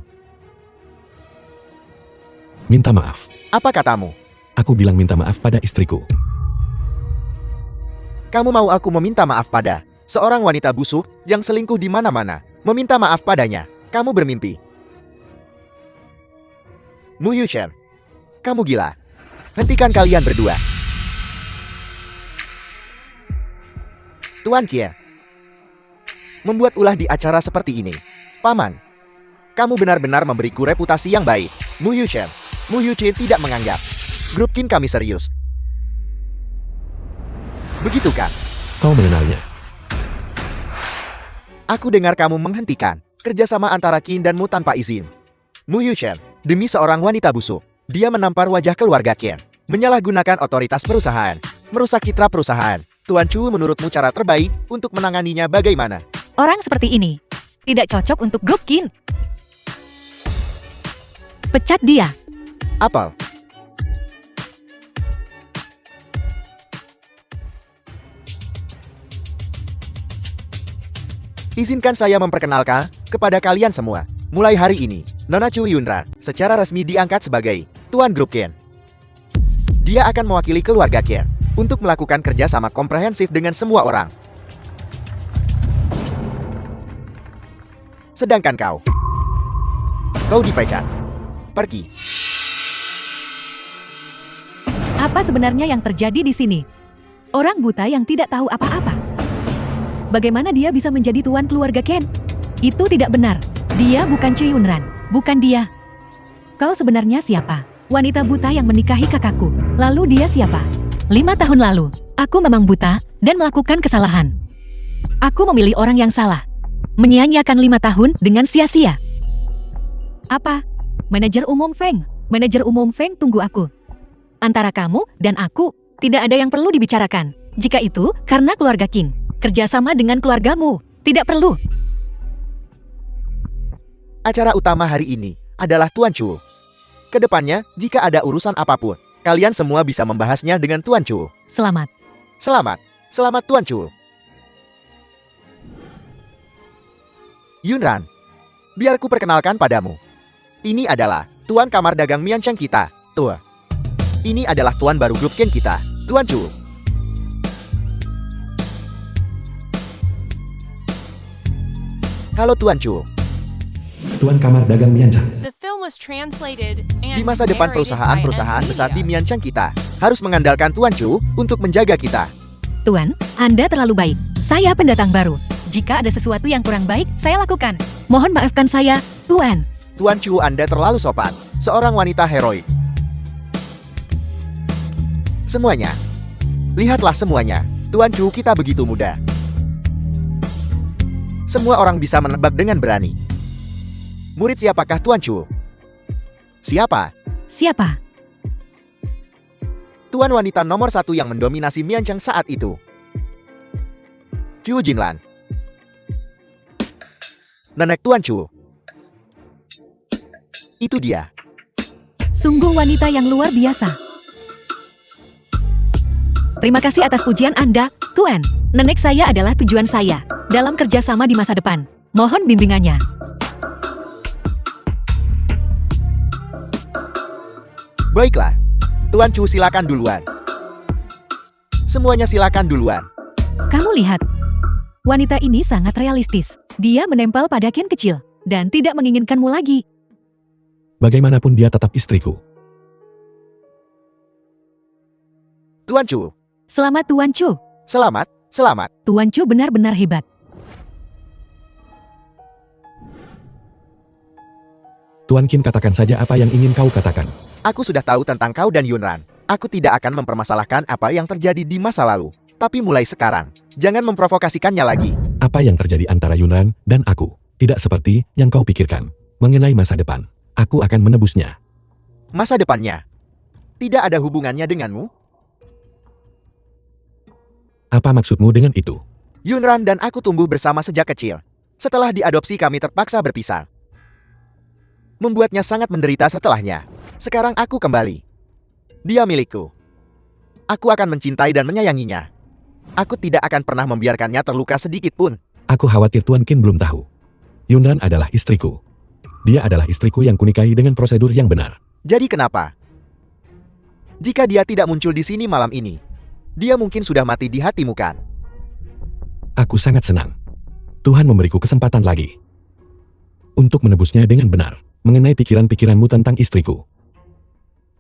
Minta maaf. Apa katamu? Aku bilang minta maaf pada istriku. Kamu mau aku meminta maaf pada seorang wanita busuk yang selingkuh di mana-mana? Meminta maaf padanya? Kamu bermimpi. Mu Yuchen, kamu gila. Hentikan kalian berdua. Tuan Qian, membuat ulah di acara seperti ini. Paman, kamu benar-benar memberiku reputasi yang baik. Mu Yuchen tidak menganggap grup Qin kami serius. Begitu kan? Kau mengenalnya. Aku dengar kamu menghentikan kerjasama antara Qin dan Mu tanpa izin. Mu Yuchen, demi seorang wanita busuk, dia menampar wajah keluarga Qian, menyalahgunakan otoritas perusahaan, merusak citra perusahaan. Tuan Chu, menurutmu cara terbaik untuk menanganinya bagaimana? Orang seperti ini tidak cocok untuk grup Qin. Pecat dia. Apel. Izinkan saya memperkenalkan kepada kalian semua. Mulai hari ini, Nona Chu Yunran secara resmi diangkat sebagai Tuan Grup Qian. Dia akan mewakili keluarga Qian untuk melakukan kerjasama komprehensif dengan semua orang. Sedangkan kau dipecat. Pergi. Apa sebenarnya yang terjadi di sini? Orang buta yang tidak tahu apa-apa. Bagaimana dia bisa menjadi tuan keluarga Ken? Itu tidak benar. Dia bukan Chu Yunran. Bukan dia. Kau sebenarnya siapa? Wanita buta yang menikahi kakakku. Lalu dia siapa? 5 tahun lalu, aku memang buta dan melakukan kesalahan. Aku memilih orang yang salah. Menyia-nyiakan 5 tahun dengan sia-sia. Apa? Manajer umum Feng. Manajer umum Feng, tunggu aku. Antara kamu dan aku, tidak ada yang perlu dibicarakan. Jika itu, karena keluarga Qin. Kerjasama dengan keluargamu. Tidak perlu. Acara utama hari ini adalah Tuan Chu. Kedepannya, jika ada urusan apapun, kalian semua bisa membahasnya dengan Tuan Chu. Selamat. Selamat Tuan Chu. Yunran, biar ku perkenalkan padamu. Ini adalah Tuan Kamar Dagang Miancheng kita, Tua. Ini adalah Tuan baru grup Ken kita, Tuan Chu. Halo Tuan Chu. Tuan Kamar Dagang Miancheng. The film was translated and Di masa depan narrated perusahaan-perusahaan by M. besar di Media. Miancheng kita harus mengandalkan Tuan Chu untuk menjaga kita. Tuan, Anda terlalu baik. Saya pendatang baru. Jika ada sesuatu yang kurang baik, saya lakukan. Mohon maafkan saya, Tuan. Tuan Chu, Anda terlalu sopan. Seorang wanita heroik. Semuanya. Lihatlah semuanya. Tuan Chu, kita begitu muda. Semua orang bisa menebak dengan berani. Murid siapakah Tuan Chu? Siapa? Siapa? Tuan wanita nomor 1 yang mendominasi Miancheng saat itu. Chu Jinlan. Nenek Tuan Chu. Itu dia. Sungguh wanita yang luar biasa. Terima kasih atas pujian Anda, Tuan. Nenek saya adalah tujuan saya dalam kerjasama di masa depan. Mohon bimbingannya. Baiklah. Tuan Chu, silakan duluan. Semuanya silakan duluan. Kamu lihat. Wanita ini sangat realistis. Dia menempel pada Ken kecil dan tidak menginginkanmu lagi. Bagaimanapun dia tetap istriku. Tuan Chu. Selamat Tuan Chu. Selamat. Tuan Chu benar-benar hebat. Tuan Qin, katakan saja apa yang ingin kau katakan. Aku sudah tahu tentang kau dan Yunran. Aku tidak akan mempermasalahkan apa yang terjadi di masa lalu. Tapi mulai sekarang, jangan memprovokasikannya lagi. Apa yang terjadi antara Yunran dan aku tidak seperti yang kau pikirkan. Mengenai masa depan, aku akan menebusnya. Masa depannya tidak ada hubungannya denganmu? Apa maksudmu dengan itu? Yunran dan aku tumbuh bersama sejak kecil. Setelah diadopsi kami terpaksa berpisah. Membuatnya sangat menderita setelahnya. Sekarang aku kembali. Dia milikku. Aku akan mencintai dan menyayanginya. Aku tidak akan pernah membiarkannya terluka sedikit pun. Aku khawatir Tuan Qin belum tahu. Yunran adalah istriku. Dia adalah istriku yang kunikahi dengan prosedur yang benar. Jadi kenapa? Jika dia tidak muncul di sini malam ini, dia mungkin sudah mati di hatimu kan? Aku sangat senang. Tuhan memberiku kesempatan lagi untuk menebusnya dengan benar. Mengenai pikiran-pikiranmu tentang istriku,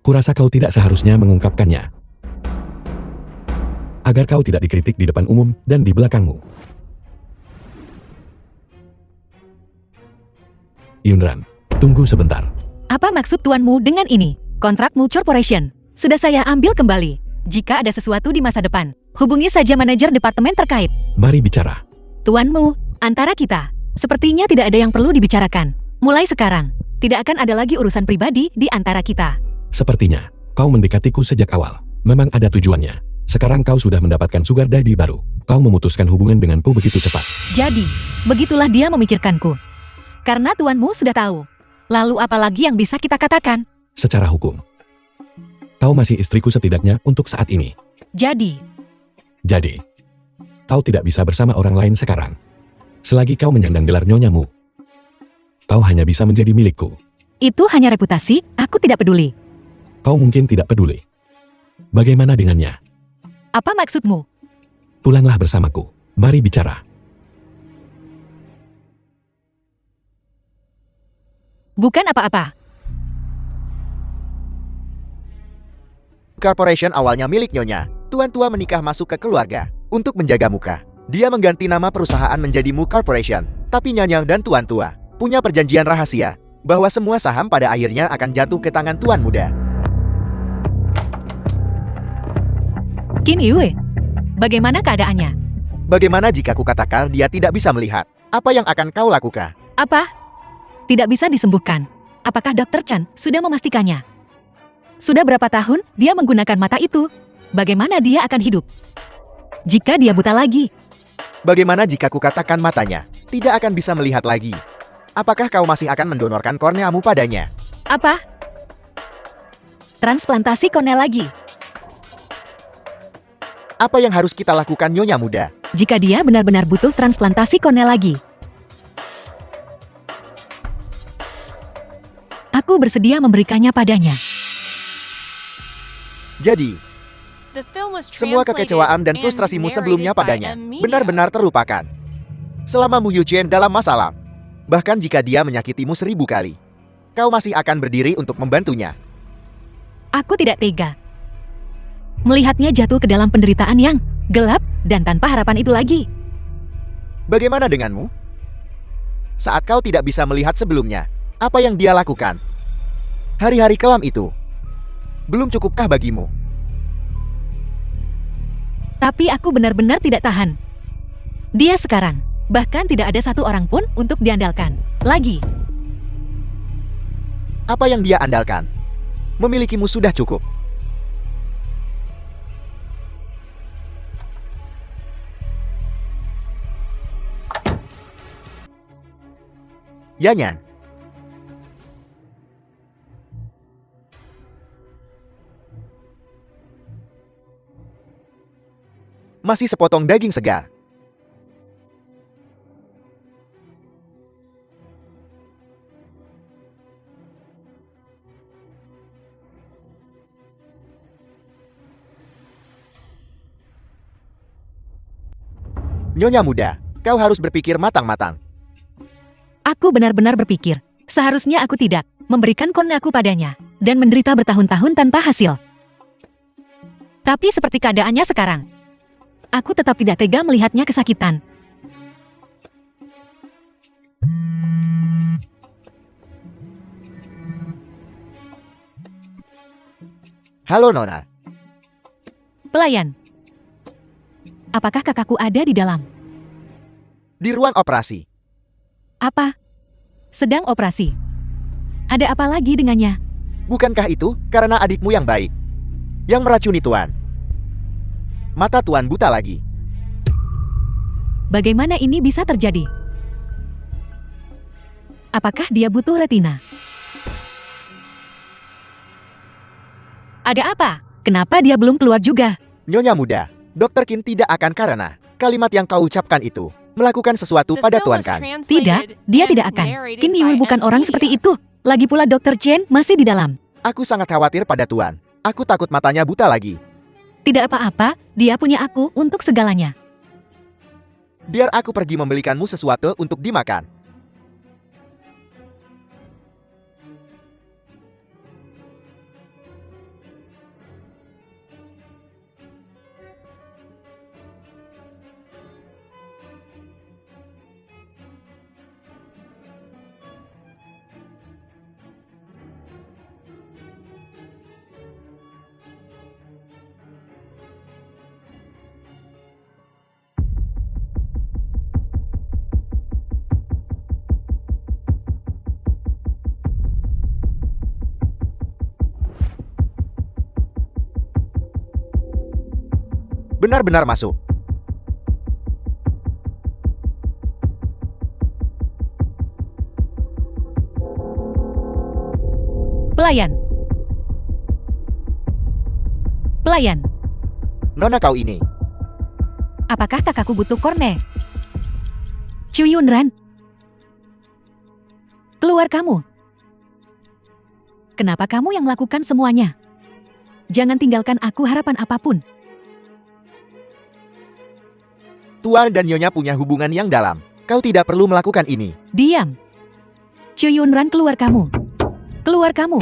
kurasa kau tidak seharusnya mengungkapkannya. Agar kau tidak dikritik di depan umum dan di belakangmu. Yunran, tunggu sebentar. Apa maksud tuanmu dengan ini? Kontrak Mu Corporation sudah saya ambil kembali. Jika ada sesuatu di masa depan, hubungi saja manajer departemen terkait. Mari bicara. Tuanmu, antara kita, sepertinya tidak ada yang perlu dibicarakan. Mulai sekarang, tidak akan ada lagi urusan pribadi di antara kita. Sepertinya, kau mendekatiku sejak awal. Memang ada tujuannya. Sekarang kau sudah mendapatkan sugar daddy baru. Kau memutuskan hubungan denganku begitu cepat. Jadi, begitulah dia memikirkanku. Karena tuanmu sudah tahu. Lalu apalagi yang bisa kita katakan? Secara hukum, kau masih istriku setidaknya untuk saat ini. Jadi, kau tidak bisa bersama orang lain sekarang. Selagi kau menyandang gelar nyonyamu, kau hanya bisa menjadi milikku. itu hanya reputasi, aku tidak peduli. Kau mungkin tidak peduli. Bagaimana dengannya? Apa maksudmu? Pulanglah bersamaku. Mari bicara. Bukan apa-apa. Corporation awalnya milik Nyonya. Tuan tua menikah masuk ke keluarga untuk menjaga muka. Dia mengganti nama perusahaan menjadi Mu Corporation. Tapi Nyonya dan Tuan tua punya perjanjian rahasia bahwa semua saham pada akhirnya akan jatuh ke tangan Tuan Muda. Qin Yue, bagaimana keadaannya? Bagaimana jika kukatakan dia tidak bisa melihat? Apa yang akan kau lakukan? Apa? Tidak bisa disembuhkan. Apakah Dr. Chan sudah memastikannya? Sudah berapa tahun dia menggunakan mata itu? Bagaimana dia akan hidup? Jika dia buta lagi? Bagaimana jika kukatakan matanya tidak akan bisa melihat lagi? Apakah kau masih akan mendonorkan korneamu padanya? Apa? Transplantasi kornea lagi? Apa yang harus kita lakukan Nyonya Muda? Jika dia benar-benar butuh transplantasi kornea lagi, aku bersedia memberikannya padanya. Jadi, The film was semua translated kekecewaan dan and frustrasimu sebelumnya narrated by padanya Media. benar-benar terlupakan. Selama Mu Yuchen dalam masalah, bahkan jika dia menyakitimu 1000 kali, kau masih akan berdiri untuk membantunya. Aku tidak tega melihatnya jatuh ke dalam penderitaan yang gelap dan tanpa harapan itu lagi. Bagaimana denganmu? Saat kau tidak bisa melihat sebelumnya, apa yang dia lakukan? Hari-hari kelam itu belum cukupkah bagimu? Tapi aku benar-benar tidak tahan. Dia sekarang, bahkan tidak ada satu orang pun untuk diandalkan. Lagi, Apa yang dia andalkan? Memilikimu sudah cukup. Yanyan. Masih sepotong daging segar. Nyonya Muda, kau harus berpikir matang-matang. aku benar-benar berpikir, seharusnya aku tidak memberikan korneaku padanya dan menderita bertahun-tahun tanpa hasil. Tapi seperti keadaannya sekarang, aku tetap tidak tega melihatnya kesakitan. Halo Nona, Pelayan, Apakah kakakku ada di dalam? Di ruang operasi. Apa? Sedang operasi. Ada apa lagi dengannya? Bukankah itu karena adikmu yang baik? Yang meracuni Tuan. Mata Tuan buta lagi. Bagaimana ini bisa terjadi? Apakah dia butuh retina? Ada apa? Kenapa dia belum keluar juga? Nyonya muda, Dr. Qin tidak akan karena kalimat yang kau ucapkan itu melakukan sesuatu The pada film Tuan was Kan. Tidak, translated dia and tidak akan. narrated Kim by Yul bukan orang Media. seperti itu. Lagi pula Dr. Chen masih di dalam. Aku sangat khawatir pada Tuan. Aku takut matanya buta lagi. Tidak apa-apa, dia punya aku untuk segalanya. Biar aku pergi membelikanmu sesuatu untuk dimakan. Benar-benar masuk. Pelayan. Pelayan, Nona kau ini. apakah kakakku butuh korne? Chu Yunran. Keluar kamu. Kenapa kamu yang melakukan semuanya? Jangan tinggalkan aku harapan apapun. Tuan dan Nyonya punya hubungan yang dalam. Kau tidak perlu melakukan ini. Diam. Chu Yunran, keluar kamu. Keluar kamu.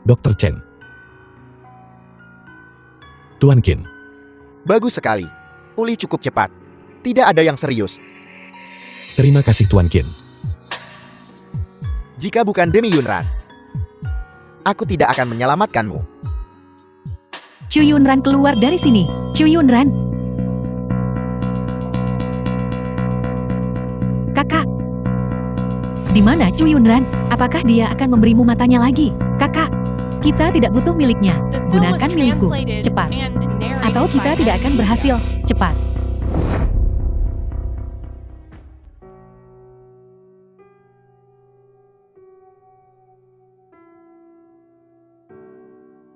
Dr. Chen. Tuan Qin. Bagus sekali. Pulih cukup cepat. Tidak ada yang serius. Terima kasih Tuan Qin. Jika bukan demi Yunran, aku tidak akan menyelamatkanmu. Chu Yunran, keluar dari sini. Chu Yunran. Kakak. Di mana Chu Yunran? Apakah dia akan memberimu matanya lagi? Kakak, kita tidak butuh miliknya. The film was Gunakan milikku. translated Cepat. and narrated Atau kita by tidak akan Media. berhasil. Cepat.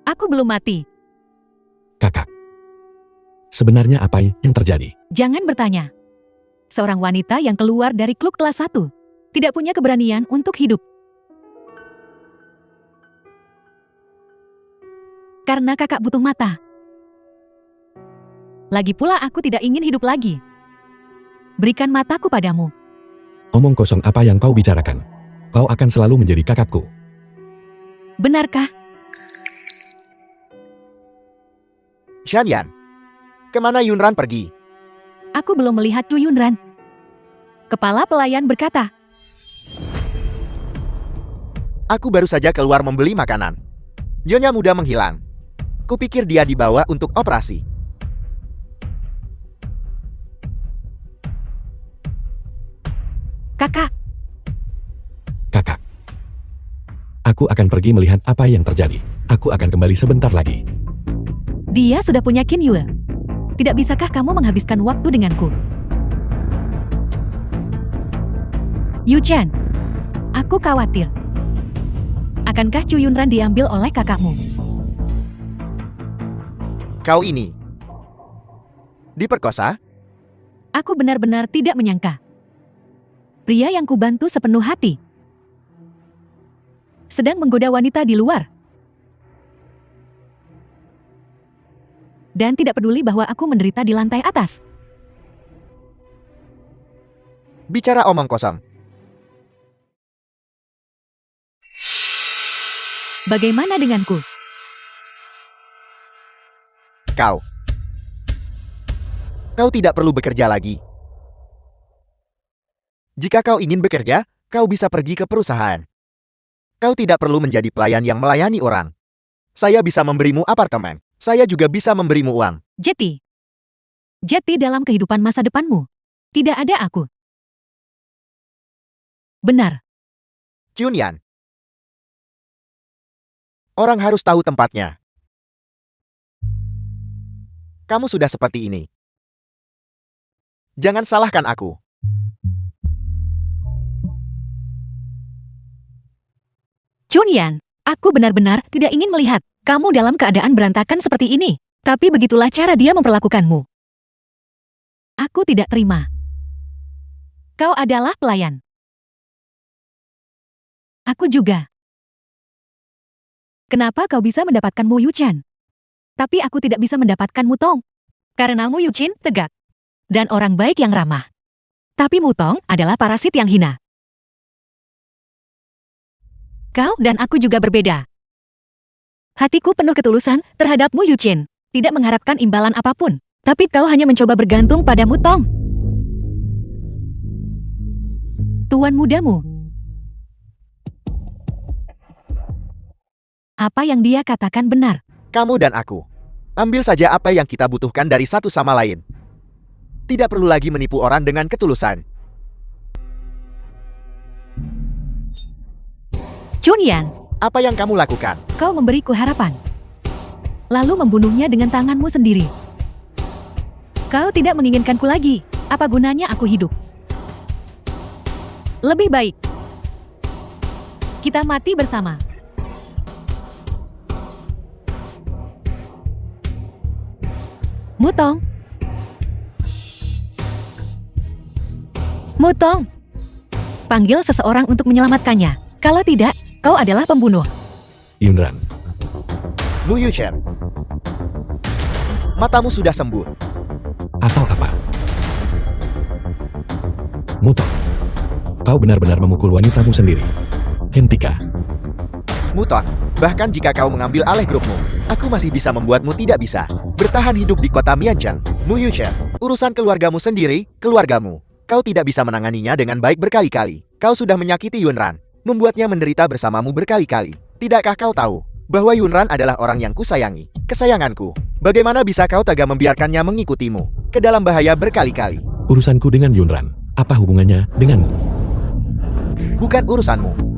Aku belum mati. Kakak. Sebenarnya apa yang terjadi? Jangan bertanya. Seorang wanita yang keluar dari klub kelas 1 tidak punya keberanian untuk hidup. Karena kakak butuh mata. Lagi pula aku tidak ingin hidup lagi. Berikan mataku padamu. Omong kosong apa yang kau bicarakan? Kau akan selalu menjadi kakakku. Benarkah? Shanyan, kemana Yunran pergi? Aku belum melihat Chu Yunran. Kepala pelayan berkata, Aku baru saja keluar membeli makanan. Nyonya muda menghilang. Kupikir dia dibawa untuk operasi. kakak, Kakak. Aku akan pergi melihat apa yang terjadi. Aku akan kembali sebentar lagi. dia sudah punya Qin Yue. Tidak bisakah kamu menghabiskan waktu denganku? Yu Chen, aku khawatir. Akankah Chu Yunran diambil oleh kakakmu? Kau ini diperkosa? Aku benar-benar tidak menyangka. Pria yang kubantu sepenuh hati sedang menggoda wanita di luar. Dan tidak peduli bahwa aku menderita di lantai atas. Bicara omong kosong. Bagaimana denganku? Kau tidak perlu bekerja lagi. Jika kau ingin bekerja, kau bisa pergi ke perusahaan. Kau tidak perlu menjadi pelayan yang melayani orang. Saya bisa memberimu apartemen. Saya juga bisa memberimu uang. Jeti. Jeti dalam kehidupan masa depanmu. Tidak ada aku. Benar. Chunyan. Orang harus tahu tempatnya. Kamu sudah seperti ini. Jangan salahkan aku. Chunyan, aku benar-benar tidak ingin melihat kamu dalam keadaan berantakan seperti ini. Tapi begitulah cara dia memperlakukanmu. Aku tidak terima. Kau adalah pelayan. Aku juga. Kenapa kau bisa mendapatkan Mu Yuchan? Tapi aku tidak bisa mendapatkan Mutong. Karena Mu Yuchin tegak. Dan orang baik yang ramah. Tapi Mutong adalah parasit yang hina. Kau dan aku juga berbeda. Hatiku penuh ketulusan terhadap Mu Yuchin. Tidak mengharapkan imbalan apapun. Tapi kau hanya mencoba bergantung pada Mutong. Tuan mudamu. Apa yang dia katakan benar. Kamu dan aku. Ambil saja apa yang kita butuhkan dari satu sama lain. Tidak perlu lagi menipu orang dengan ketulusan. Chunyan, Apa yang kamu lakukan? kau memberiku harapan. Lalu membunuhnya dengan tanganmu sendiri. Kau tidak menginginkanku lagi. Apa gunanya aku hidup? Lebih baik kita mati bersama. Mutong. Mutong. Panggil seseorang untuk menyelamatkannya. Kalau tidak, kau adalah pembunuh. Yunran. Mu Yuchen. Matamu sudah sembuh. Atau apa? Mutong. Kau benar-benar memukul wanitamu sendiri. Hentikan. Mutong, bahkan jika kau mengambil alih grupmu, aku masih bisa membuatmu tidak bisa bertahan hidup di kota Miancheng. Mu Yuchen, urusan keluargamu sendiri, keluargamu. Kau tidak bisa menanganinya dengan baik berkali-kali. Kau sudah menyakiti Yunran, membuatnya menderita bersamamu berkali-kali. Tidakkah kau tahu bahwa Yunran adalah orang yang kusayangi, kesayanganku? Bagaimana bisa kau tega membiarkannya mengikutimu ke dalam bahaya berkali-kali? Urusanku dengan Yunran. Apa hubungannya denganmu? Bukan urusanmu.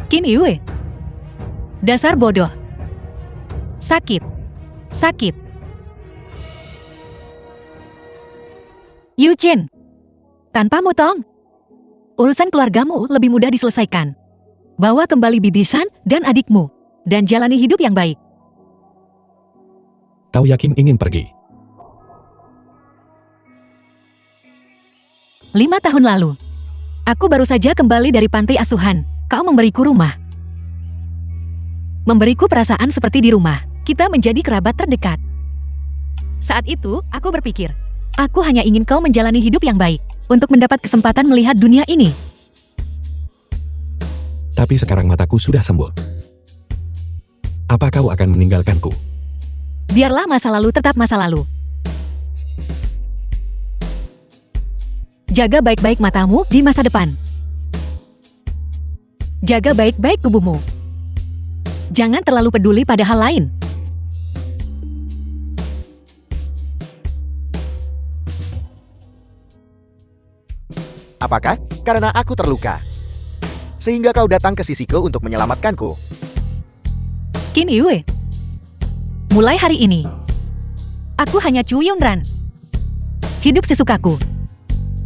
Qin Yue. Dasar bodoh. Sakit. Sakit. Yuchin. Tanpa Mutong, urusan keluargamu lebih mudah diselesaikan. Bawa kembali bibisan dan adikmu, dan jalani hidup yang baik. Kau yakin ingin pergi? 5 tahun lalu, aku baru saja kembali dari panti asuhan. Kau memberiku rumah. Memberiku perasaan seperti di rumah. Kita menjadi kerabat terdekat. Saat itu, aku berpikir, aku hanya ingin kau menjalani hidup yang baik untuk mendapat kesempatan melihat dunia ini. Tapi sekarang mataku sudah sembuh. Apa kau akan meninggalkanku? Biarlah masa lalu tetap masa lalu. Jaga baik-baik matamu di masa depan. Jaga baik-baik tubuhmu. Jangan terlalu peduli pada hal lain. Apakah karena aku terluka sehingga kau datang ke sisiku untuk menyelamatkanku? Qin Yue. Mulai hari ini, aku hanya Chu Yunran. Hidup sesukaku.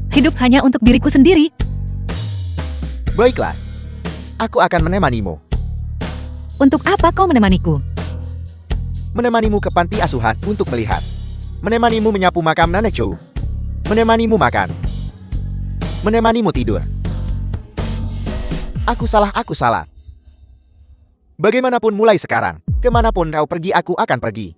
Hidup hanya untuk diriku sendiri. Baiklah, aku akan menemanimu. Untuk apa kau menemaniku? Menemanimu ke panti asuhan untuk melihat. Menemanimu menyapu makam Nenek Chou. Menemanimu makan. Menemanimu tidur. Aku salah. Bagaimanapun mulai sekarang, kemanapun kau pergi aku akan pergi.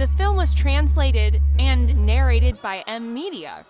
The film was translated and narrated by M Media.